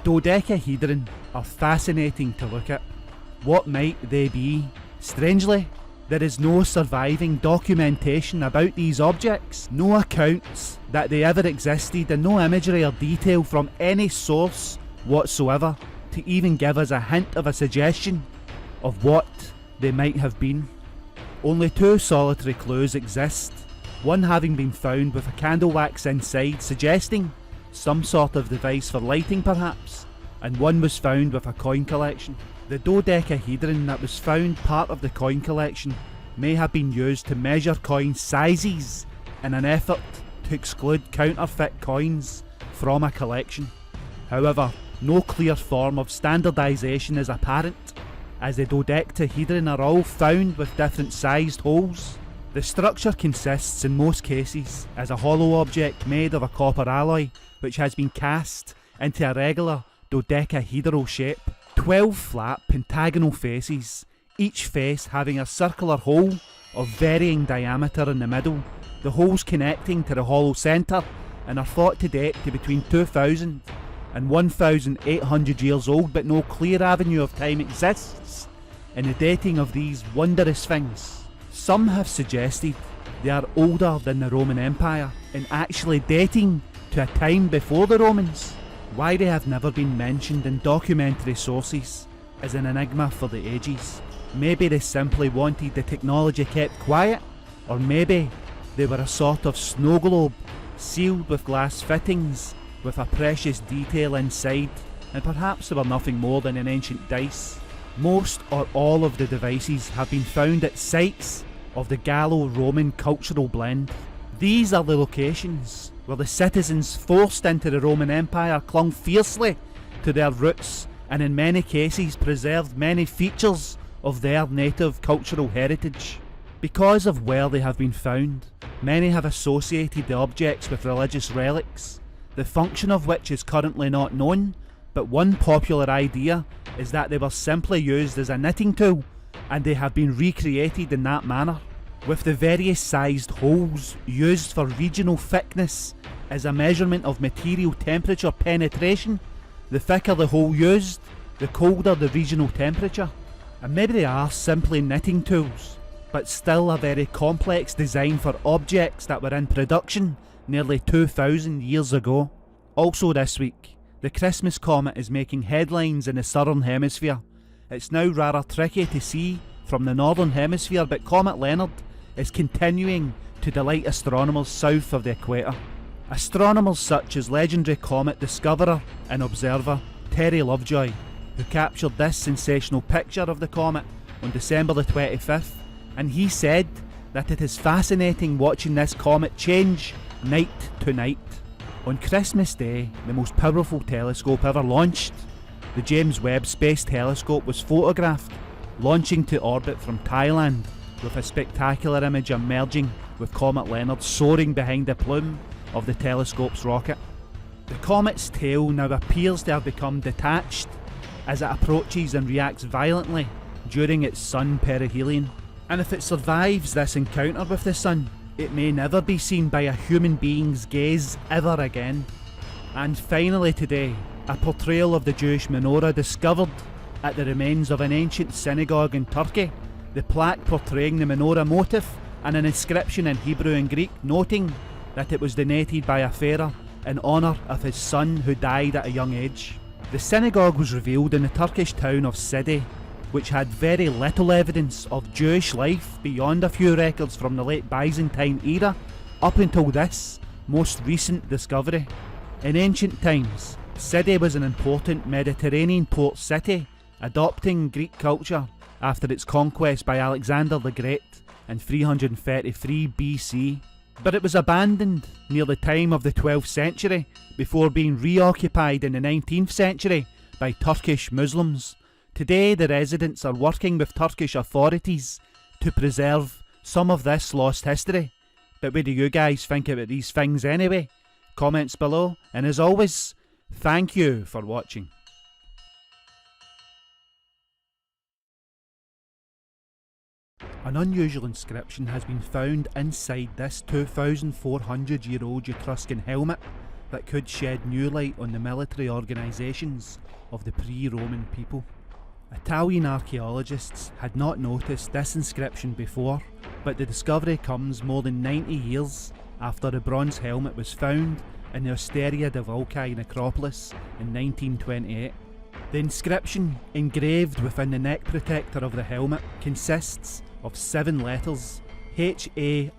Dodecahedron are fascinating to look at. What might they be? Strangely, There is no surviving documentation about these objects, no accounts that they ever existed, and no imagery or detail from any source whatsoever to even give us a hint of a suggestion of what they might have been. Only two solitary clues exist, one having been found with a candle wax inside suggesting some sort of device for lighting perhaps, and one was found with a coin collection. The dodecahedron that was found part of the coin collection may have been used to measure coin sizes in an effort to exclude counterfeit coins from a collection. However, no clear form of standardisation is apparent, as the dodecahedron are all found with different sized holes. The structure consists in most cases as a hollow object made of a copper alloy which has been cast into a regular dodecahedral shape. 12 flat pentagonal faces, each face having a circular hole of varying diameter in the middle, the holes connecting to the hollow centre, and are thought to date to between 2000 and 1800 years old, but no clear avenue of time exists in the dating of these wondrous things. Some have suggested they are older than the Roman Empire and actually dating to a time before the Romans. Why they have never been mentioned in documentary sources is an enigma for the ages. Maybe they simply wanted the technology kept quiet, or maybe they were a sort of snow globe sealed with glass fittings with a precious detail inside, and perhaps they were nothing more than an ancient dice. Most or all of the devices have been found at sites of the Gallo-Roman cultural blend. These are the locations where the citizens forced into the Roman Empire clung fiercely to their roots and in many cases preserved many features of their native cultural heritage. Because of where they have been found, many have associated the objects with religious relics, the function of which is currently not known, but one popular idea is that they were simply used as a knitting tool and they have been recreated in that manner, with the various sized holes used for regional thickness as a measurement of material temperature penetration. The thicker the hole used, the colder the regional temperature. And maybe they are simply knitting tools, but still a very complex design for objects that were in production nearly 2000 years ago. Also this week, the Christmas comet is making headlines in the southern hemisphere. It's now rather tricky to see from the northern hemisphere, but Comet Leonard is continuing to delight astronomers south of the equator. Astronomers such as legendary comet discoverer and observer Terry Lovejoy, who captured this sensational picture of the comet on December the 25th, and he said that it is fascinating watching this comet change night to night. On Christmas Day, the most powerful telescope ever launched, the James Webb Space Telescope, was photographed launching to orbit from Thailand, with a spectacular image emerging with Comet Leonard soaring behind the plume of the telescope's rocket. The comet's tail now appears to have become detached as it approaches and reacts violently during its sun perihelion. And if it survives this encounter with the sun, it may never be seen by a human being's gaze ever again. And finally today, a portrayal of the Jewish menorah discovered at the remains of an ancient synagogue in Turkey. The plaque portraying the menorah motif and an inscription in Hebrew and Greek noting that it was donated by a pharaoh in honour of his son who died at a young age. The synagogue was revealed in the Turkish town of Side, which had very little evidence of Jewish life beyond a few records from the late Byzantine era up until this most recent discovery. In ancient times, Side was an important Mediterranean port city, adopting Greek culture after its conquest by Alexander the Great in 333 BC. But it was abandoned near the time of the 12th century before being reoccupied in the 19th century by Turkish Muslims. Today the residents are working with Turkish authorities to preserve some of this lost history. But what do you guys think about these things anyway? Comments below, and as always, thank you for watching. An unusual inscription has been found inside this 2,400-year-old Etruscan helmet that could shed new light on the military organisations of the pre-Roman people. Italian archaeologists had not noticed this inscription before, but the discovery comes more than 90 years after the bronze helmet was found in the Osteria de Volcae necropolis in 1928. The inscription engraved within the neck protector of the helmet consists of 7 letters, Harnste,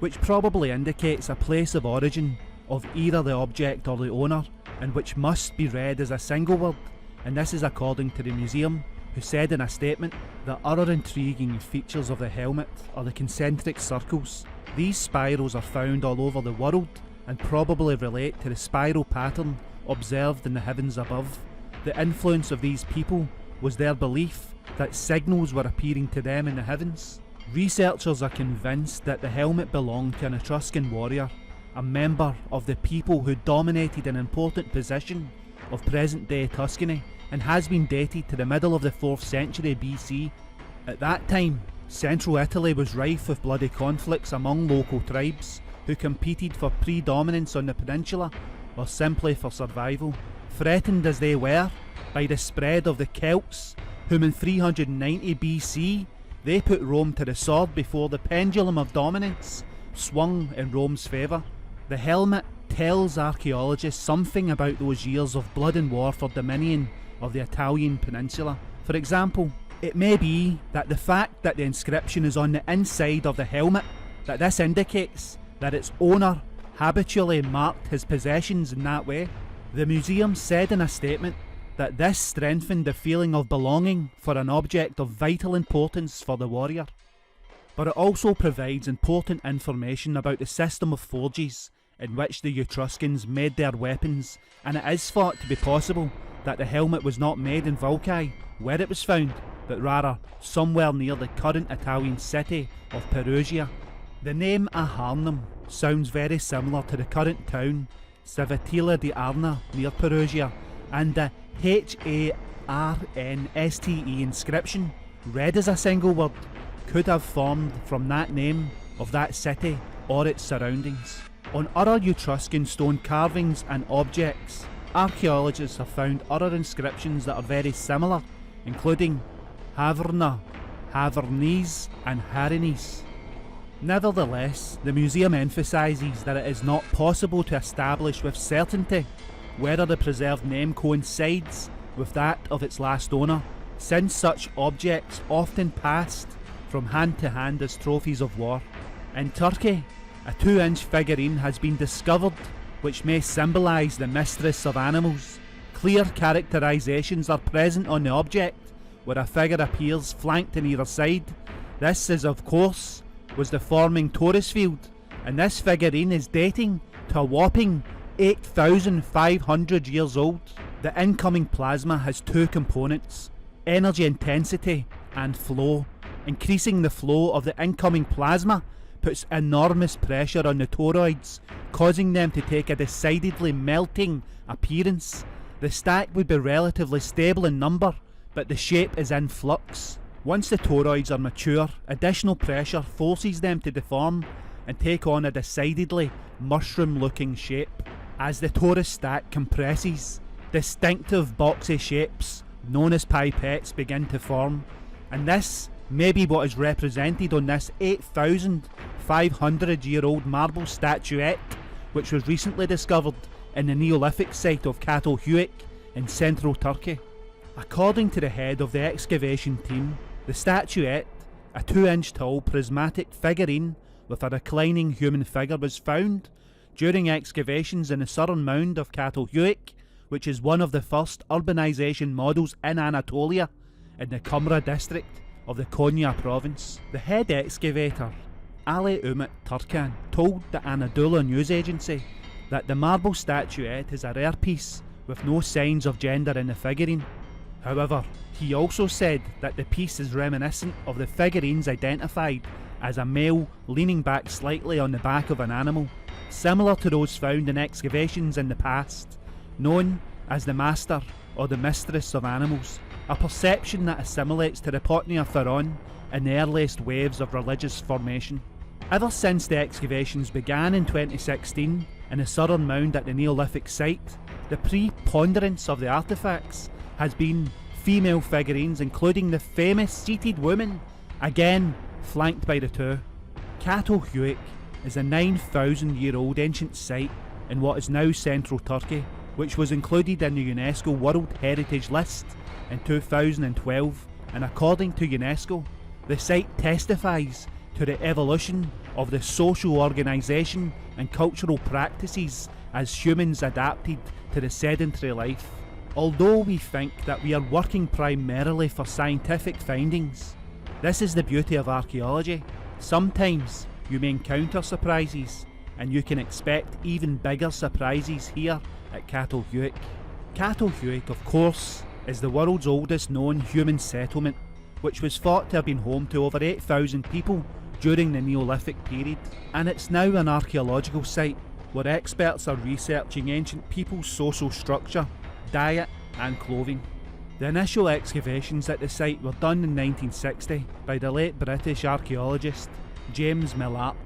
which probably indicates a place of origin of either the object or the owner, and which must be read as a single word, and this is according to the museum, who said in a statement that other intriguing features of the helmet are the concentric circles. These spirals are found all over the world and probably relate to the spiral pattern observed in the heavens above. The influence of these people was their belief that signals were appearing to them in the heavens. Researchers are convinced that the helmet belonged to an Etruscan warrior, a member of the people who dominated an important position of present-day Tuscany, and has been dated to the middle of the 4th century BC. At that time, central Italy was rife with bloody conflicts among local tribes who competed for predominance on the peninsula or simply for survival, threatened as they were by the spread of the Celts, whom in 390 BC they put Rome to the sword before the pendulum of dominance swung in Rome's favour. The helmet tells archaeologists something about those years of blood and war for dominion of the Italian peninsula. For example, it may be that the fact that the inscription is on the inside of the helmet, that this indicates that its owner habitually marked his possessions in that way. The museum said in a statement that this strengthened the feeling of belonging for an object of vital importance for the warrior. But it also provides important information about the system of forges in which the Etruscans made their weapons, and it is thought to be possible that the helmet was not made in Volcae, where it was found, but rather somewhere near the current Italian city of Perugia. The name Aharnum sounds very similar to the current town Civitella di Arna near Perugia, and the Harnste inscription, read as a single word, could have formed from that name of that city or its surroundings. On other Etruscan stone carvings and objects, archaeologists have found other inscriptions that are very similar, including Haverna, Havernese and Harinese. Nevertheless, the museum emphasises that it is not possible to establish with certainty whether the preserved name coincides with that of its last owner, since such objects often passed from hand to hand as trophies of war. In Turkey, a 2-inch figurine has been discovered which may symbolise the mistress of animals. Clear characterisations are present on the object, where a figure appears flanked on either side. This is, of course, was the forming torus field, and this figurine is dating to a whopping 8,500 years old. The incoming plasma has 2 components, energy intensity and flow. Increasing the flow of the incoming plasma puts enormous pressure on the toroids, causing them to take a decidedly melting appearance. The stack would be relatively stable in number, but the shape is in flux. Once the toroids are mature, additional pressure forces them to deform and take on a decidedly mushroom-looking shape. As the torus stack compresses, distinctive boxy shapes known as pipettes begin to form, and this may be what is represented on this 8,500-year-old marble statuette, which was recently discovered in the Neolithic site of Çatalhöyük in central Turkey. According to the head of the excavation team, the statuette, a 2-inch tall prismatic figurine with a reclining human figure, was found during excavations in the southern mound of Çatalhöyük, which is one of the first urbanisation models in Anatolia, in the Kumra district of the Konya province. The head excavator, Ali Umut Turkan, told the Anadolu news agency that the marble statuette is a rare piece with no signs of gender in the figurine. However, he also said that the piece is reminiscent of the figurines identified as a male leaning back slightly on the back of an animal, similar to those found in excavations in the past, known as the master or the mistress of animals, a perception that assimilates to the Potnia Pharaon in the earliest waves of religious formation. Ever since the excavations began in 2016 in the southern mound at the Neolithic site, the preponderance of the artefacts has been female figurines including the famous seated woman, again flanked by the two. Çatalhöyük is a 9,000-year-old ancient site in what is now central Turkey, which was included in the UNESCO World Heritage List in 2012, and according to UNESCO, the site testifies to the evolution of the social organisation and cultural practices as humans adapted to the sedentary life. Although we think that we are working primarily for scientific findings, this is the beauty of archaeology. Sometimes you may encounter surprises, and you can expect even bigger surprises here at Çatalhöyük. Çatalhöyük, of course, is the world's oldest known human settlement, which was thought to have been home to over 8,000 people during the Neolithic period, and it's now an archaeological site where experts are researching ancient people's social structure, diet and clothing. The initial excavations at the site were done in 1960 by the late British archaeologist James Millart,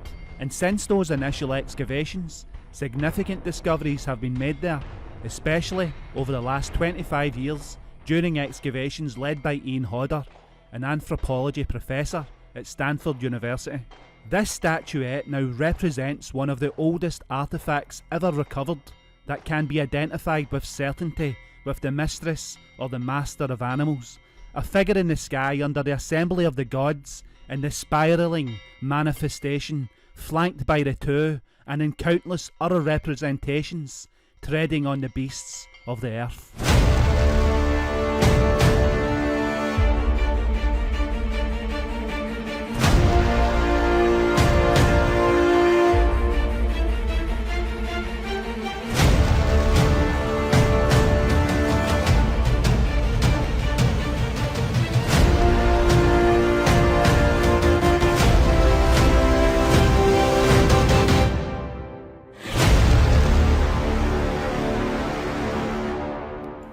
and since those initial excavations, significant discoveries have been made there, especially over the last 25 years during excavations led by Ian Hodder, an anthropology professor at Stanford University. This statuette now represents one of the oldest artefacts ever recovered that can be identified with certainty with the mistress or the master of animals, a figure in the sky under the assembly of the gods and the spiralling manifestation flanked by the two and in countless other representations treading on the beasts of the earth.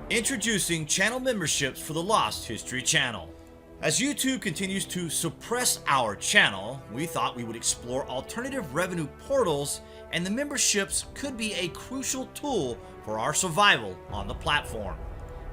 Introducing channel memberships for the Lost History Channel. As YouTube continues to suppress our channel, we thought we would explore alternative revenue portals, and the memberships could be a crucial tool for our survival on the platform.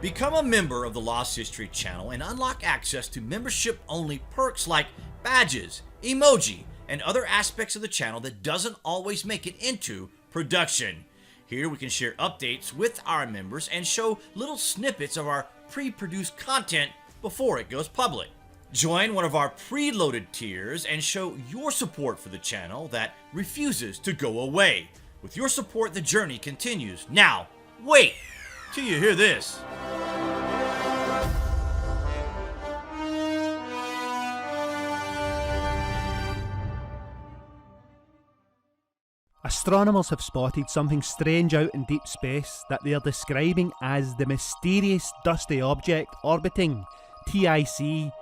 Become a member of the Lost History Channel and unlock access to membership-only perks like badges, emoji, and other aspects of the channel that doesn't always make it into production. Here we can share updates with our members and show little snippets of our pre-produced content before it goes public. Join one of our preloaded tiers and show your support for the channel that refuses to go away. With your support, the journey continues. Now, wait till you hear this. Astronomers have spotted something strange out in deep space that they are describing as the mysterious dusty object orbiting TIC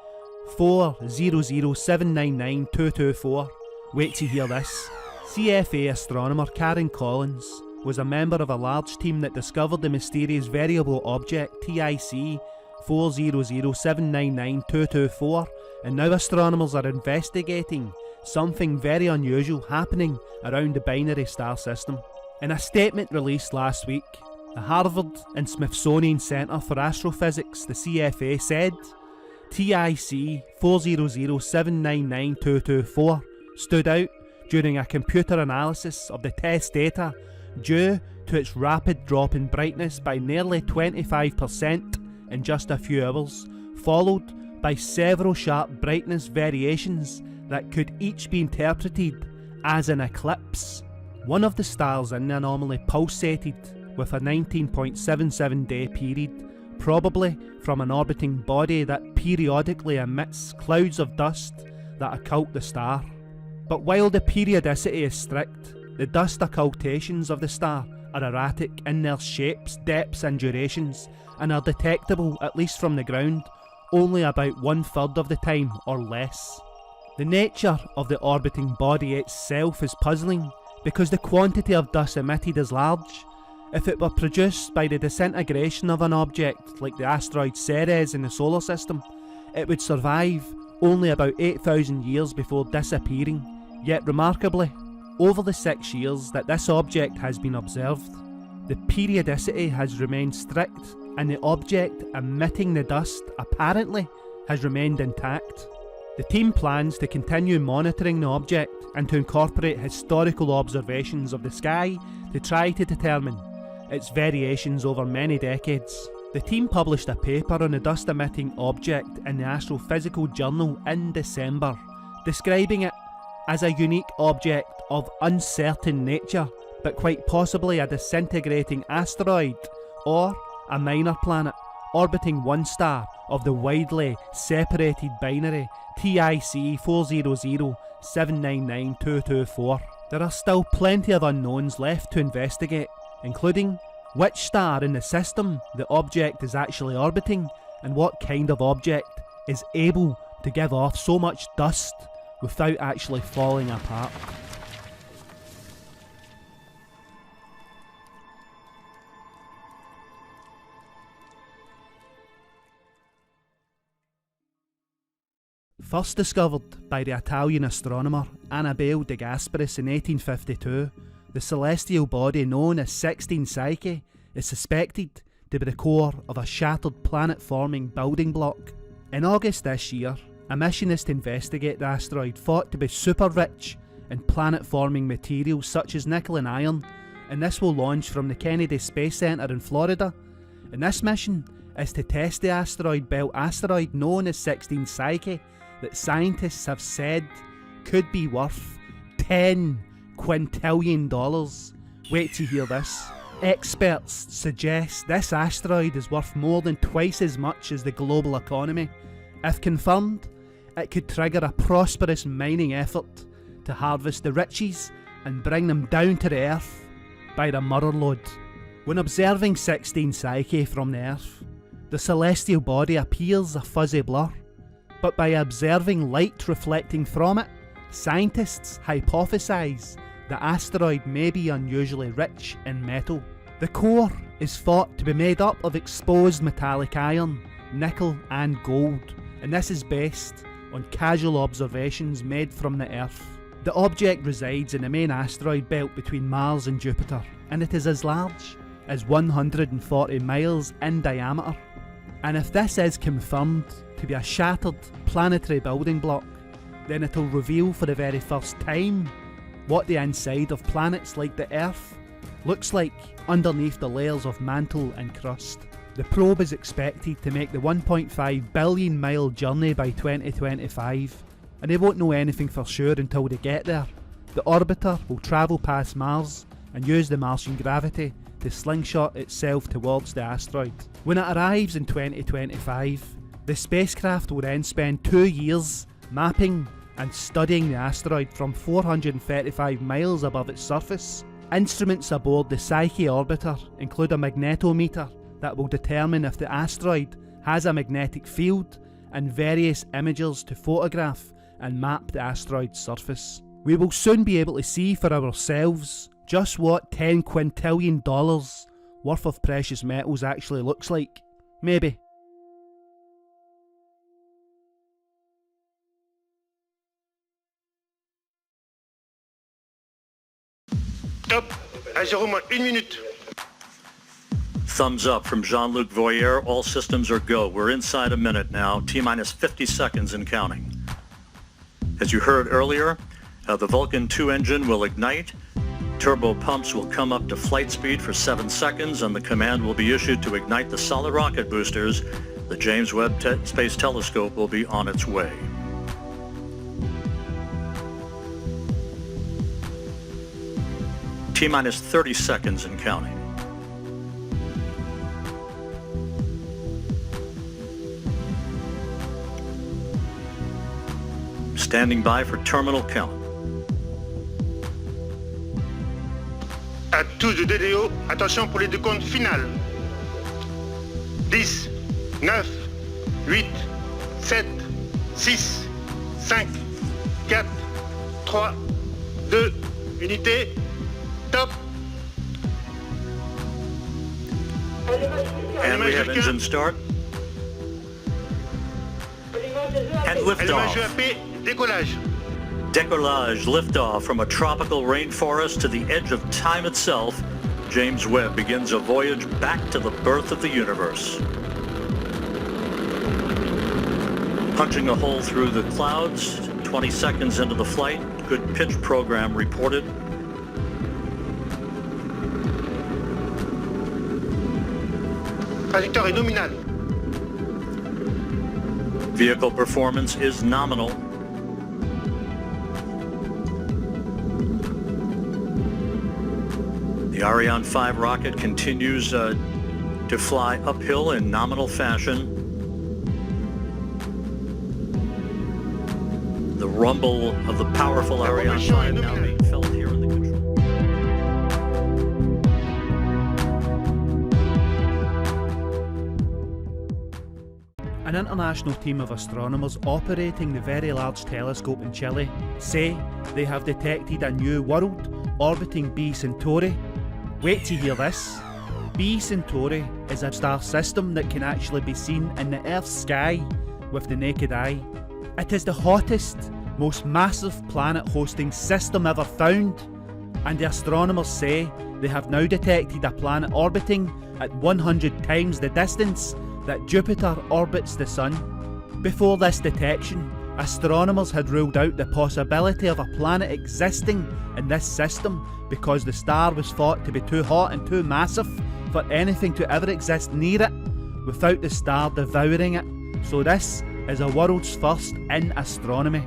400799224. Wait to hear this. CFA astronomer Karen Collins was a member of a large team that discovered the mysterious variable object TIC 400799224, and now astronomers are investigating something very unusual happening around the binary star system. In a statement released last week, the Harvard and Smithsonian Center for Astrophysics, the CFA, said TIC 400799224 stood out during a computer analysis of the test data due to its rapid drop in brightness by nearly 25% in just a few hours, followed by several sharp brightness variations that could each be interpreted as an eclipse. One of the stars in the anomaly pulsated with a 19.77 day period, probably from an orbiting body that periodically emits clouds of dust that occult the star. But while the periodicity is strict, the dust occultations of the star are erratic in their shapes, depths and durations, and are detectable, at least from the ground, only about 1/3 of the time or less. The nature of the orbiting body itself is puzzling because the quantity of dust emitted is large. If it were produced by the disintegration of an object like the asteroid Ceres in the solar system, it would survive only about 8,000 years before disappearing. Yet remarkably, over the 6 years that this object has been observed, the periodicity has remained strict and the object emitting the dust apparently has remained intact. The team plans to continue monitoring the object and to incorporate historical observations of the sky to try to determine its variations over many decades. The team published a paper on the dust-emitting object in the Astrophysical Journal in December, describing it as a unique object of uncertain nature, but quite possibly a disintegrating asteroid or a minor planet orbiting one star of the widely separated binary TIC 400799224. There are still plenty of unknowns left to investigate, including which star in the system the object is actually orbiting and what kind of object is able to give off so much dust without actually falling apart. First discovered by the Italian astronomer Annibale de Gasperis in 1852, the celestial body known as 16 Psyche is suspected to be the core of a shattered planet-forming building block. In August this year, a mission is to investigate the asteroid thought to be super rich in planet-forming materials such as nickel and iron, and this will launch from the Kennedy Space Center in Florida. And this mission is to test the asteroid belt asteroid known as 16 Psyche that scientists have said could be worth $10 quintillion. Wait to hear this. Experts suggest this asteroid is worth more than twice as much as the global economy. If confirmed, it could trigger a prosperous mining effort to harvest the riches and bring them down to the Earth by the mother load. When observing 16 Psyche from the Earth, the celestial body appears a fuzzy blur, but by observing light reflecting from it, scientists hypothesize the asteroid may be unusually rich in metal. The core is thought to be made up of exposed metallic iron, nickel and gold, and this is based on casual observations made from the Earth. The object resides in the main asteroid belt between Mars and Jupiter, and it is as large as 140 miles in diameter. And if this is confirmed to be a shattered planetary building block, then it'll reveal for the very first time what the inside of planets like the Earth looks like underneath the layers of mantle and crust. The probe is expected to make the 1.5 billion mile journey by 2025, and they won't know anything for sure until they get there. The orbiter will travel past Mars and use the Martian gravity to slingshot itself towards the asteroid. When it arrives in 2025, the spacecraft will then spend 2 years mapping and studying the asteroid from 435 miles above its surface. Instruments aboard the Psyche orbiter include a magnetometer that will determine if the asteroid has a magnetic field and various imagers to photograph and map the asteroid's surface. We will soon be able to see for ourselves just what $10 quintillion worth of precious metals actually looks like. Maybe. Top, à 0 moins 1 minute. Thumbs up from Jean-Luc Voyer. All systems are go. We're inside a minute now. T-minus 50 seconds and counting. As you heard earlier, the Vulcan 2 engine will ignite. Turbo pumps will come up to flight speed for 7 seconds, and the command will be issued to ignite the solid rocket boosters. The James Webb Space Telescope will be on its way. T-minus 30 seconds and counting. Standing by for terminal count. À tous de DDO, attention pour les décomptes finales. 10, 9, 8, 7, 6, 5, 4, 3, 2, unité, top. And we have engine start. And Allumage liftoff. EAP, décollage. Decollage, liftoff from a tropical rainforest to the edge of time itself. James Webb begins a voyage back to the birth of the universe. Punching a hole through the clouds, 20 seconds into the flight, good pitch program reported. Trajectoire est nominale. Vehicle performance is nominal. The Ariane 5 rocket continues to fly uphill in nominal fashion. The rumble of the powerful Ariane 5 now being felt here in the control. An international team of astronomers operating the Very Large Telescope in Chile say they have detected a new world orbiting B Centauri. Wait to hear this. B Centauri is a star system that can actually be seen in the Earth's sky with the naked eye. It is the hottest, most massive planet-hosting system ever found, and the astronomers say they have now detected a planet orbiting at 100 times the distance that Jupiter orbits the Sun. Before this detection, astronomers had ruled out the possibility of a planet existing in this system because the star was thought to be too hot and too massive for anything to ever exist near it without the star devouring it. So this is a world's first in astronomy.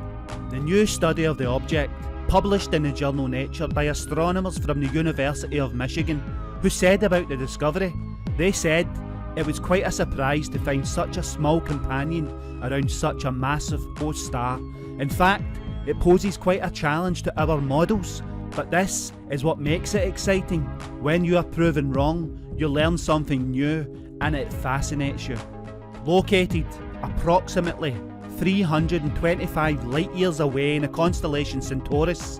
The new study of the object, published in the journal Nature by astronomers from the University of Michigan, who said about the discovery, they said it was quite a surprise to find such a small companion around such a massive host star. In fact, it poses quite a challenge to our models, but this is what makes it exciting. When you are proven wrong, you learn something new and it fascinates you. Located approximately 325 light years away in the constellation Centaurus,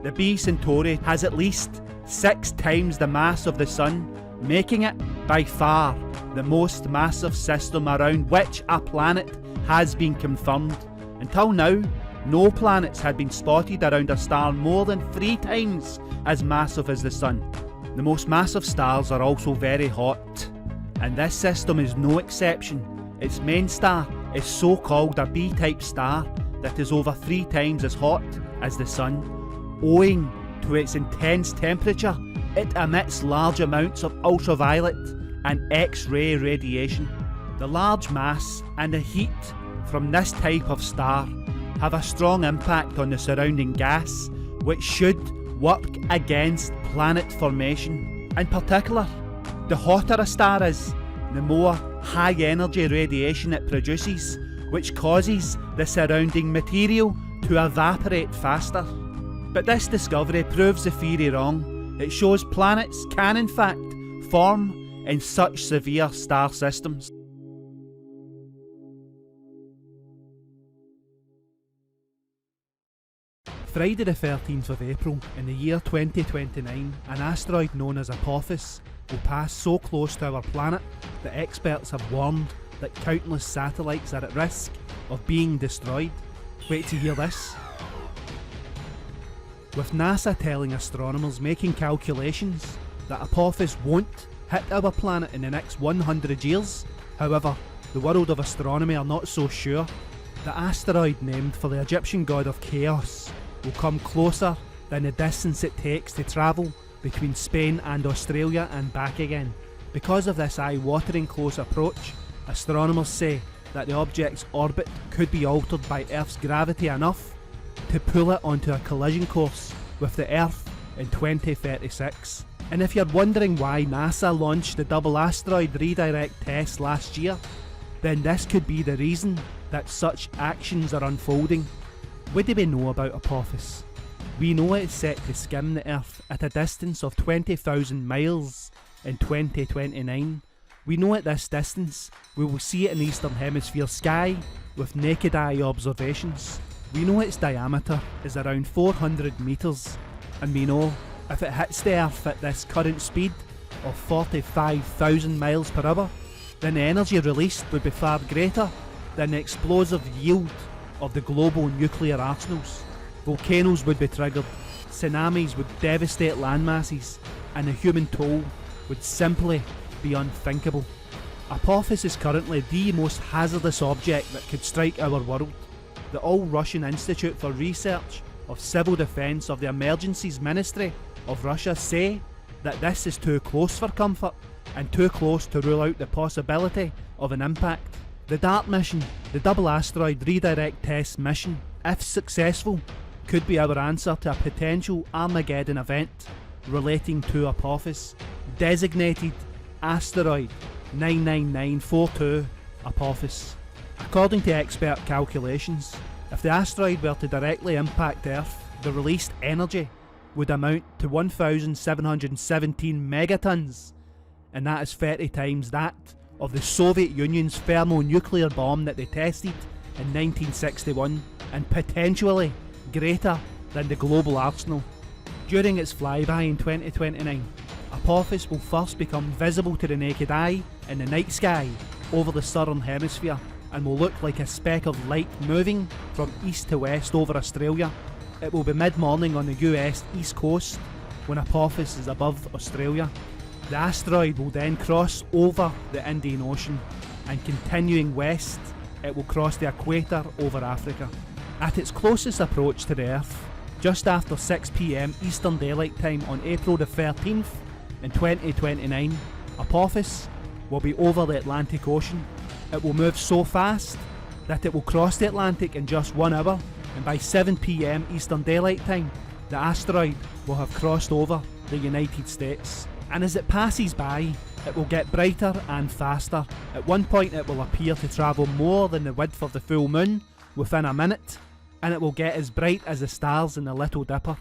the B Centauri has at least 6 times the mass of the Sun, making it by far the most massive system around which a planet has been confirmed. Until now, no planets had been spotted around a star more than 3 times as massive as the Sun. The most massive stars are also very hot, and this system is no exception. Its main star is so-called a B-type star that is over 3 times as hot as the Sun. Owing to its intense temperature, it emits large amounts of ultraviolet and X-ray radiation. The large mass and the heat from this type of star have a strong impact on the surrounding gas, which should work against planet formation. In particular, the hotter a star is, the more high energy radiation it produces, which causes the surrounding material to evaporate faster. But this discovery proves the theory wrong. It shows planets can in fact form in such severe star systems. Friday the 13th of April in the year 2029, an asteroid known as Apophis will pass so close to our planet that experts have warned that countless satellites are at risk of being destroyed. Wait to hear this. With NASA telling astronomers making calculations that Apophis won't hit our planet in the next 100 years. However, the world of astronomy are not so sure. The asteroid named for the Egyptian god of chaos will come closer than the distance it takes to travel between Spain and Australia and back again. Because of this eye-watering close approach, astronomers say that the object's orbit could be altered by Earth's gravity enough to pull it onto a collision course with the Earth in 2036. And if you're wondering why NASA launched the double asteroid redirect test last year, then this could be the reason that such actions are unfolding. What do we know about Apophis? We know it is set to skim the Earth at a distance of 20,000 miles in 2029. We know at this distance we will see it in the Eastern Hemisphere sky with naked eye observations. We know its diameter is around 400 metres, and we know if it hits the Earth at this current speed of 45,000 miles per hour, then the energy released would be far greater than the explosive yield of the global nuclear arsenals. Volcanoes would be triggered, tsunamis would devastate landmasses, and the human toll would simply be unthinkable. Apophis is currently the most hazardous object that could strike our world. The All-Russian Institute for Research of Civil Defence of the Emergencies Ministry of Russia say that this is too close for comfort and too close to rule out the possibility of an impact. The DART mission, the Double Asteroid Redirect Test mission, if successful, could be our answer to a potential Armageddon event relating to Apophis, designated Asteroid 99942 Apophis. According to expert calculations, if the asteroid were to directly impact Earth, the released energy would amount to 1,717 megatons, and that is 30 times that of the Soviet Union's thermonuclear bomb that they tested in 1961, and potentially greater than the global arsenal. During its flyby in 2029, Apophis will first become visible to the naked eye in the night sky over the southern hemisphere, and will look like a speck of light moving from east to west over Australia. It will be mid-morning on the US east coast when Apophis is above Australia. The asteroid will then cross over the Indian Ocean, and continuing west, it will cross the equator over Africa. At its closest approach to the Earth, just after 6 PM Eastern Daylight Time on April the 13th in 2029, Apophis will be over the Atlantic Ocean. It will move so fast that it will cross the Atlantic in just 1 hour, and by 7 PM Eastern Daylight Time, the asteroid will have crossed over the United States. And as it passes by, it will get brighter and faster. At one point it will appear to travel more than the width of the full moon within a minute, and it will get as bright as the stars in the Little Dipper.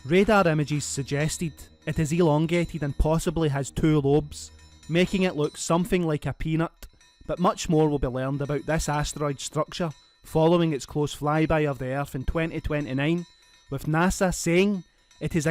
Radar images suggested it is elongated and possibly has 2 lobes, making it look something like a peanut, but much more will be learned about this asteroid's structure following its close flyby of the Earth in 2029, with NASA saying it is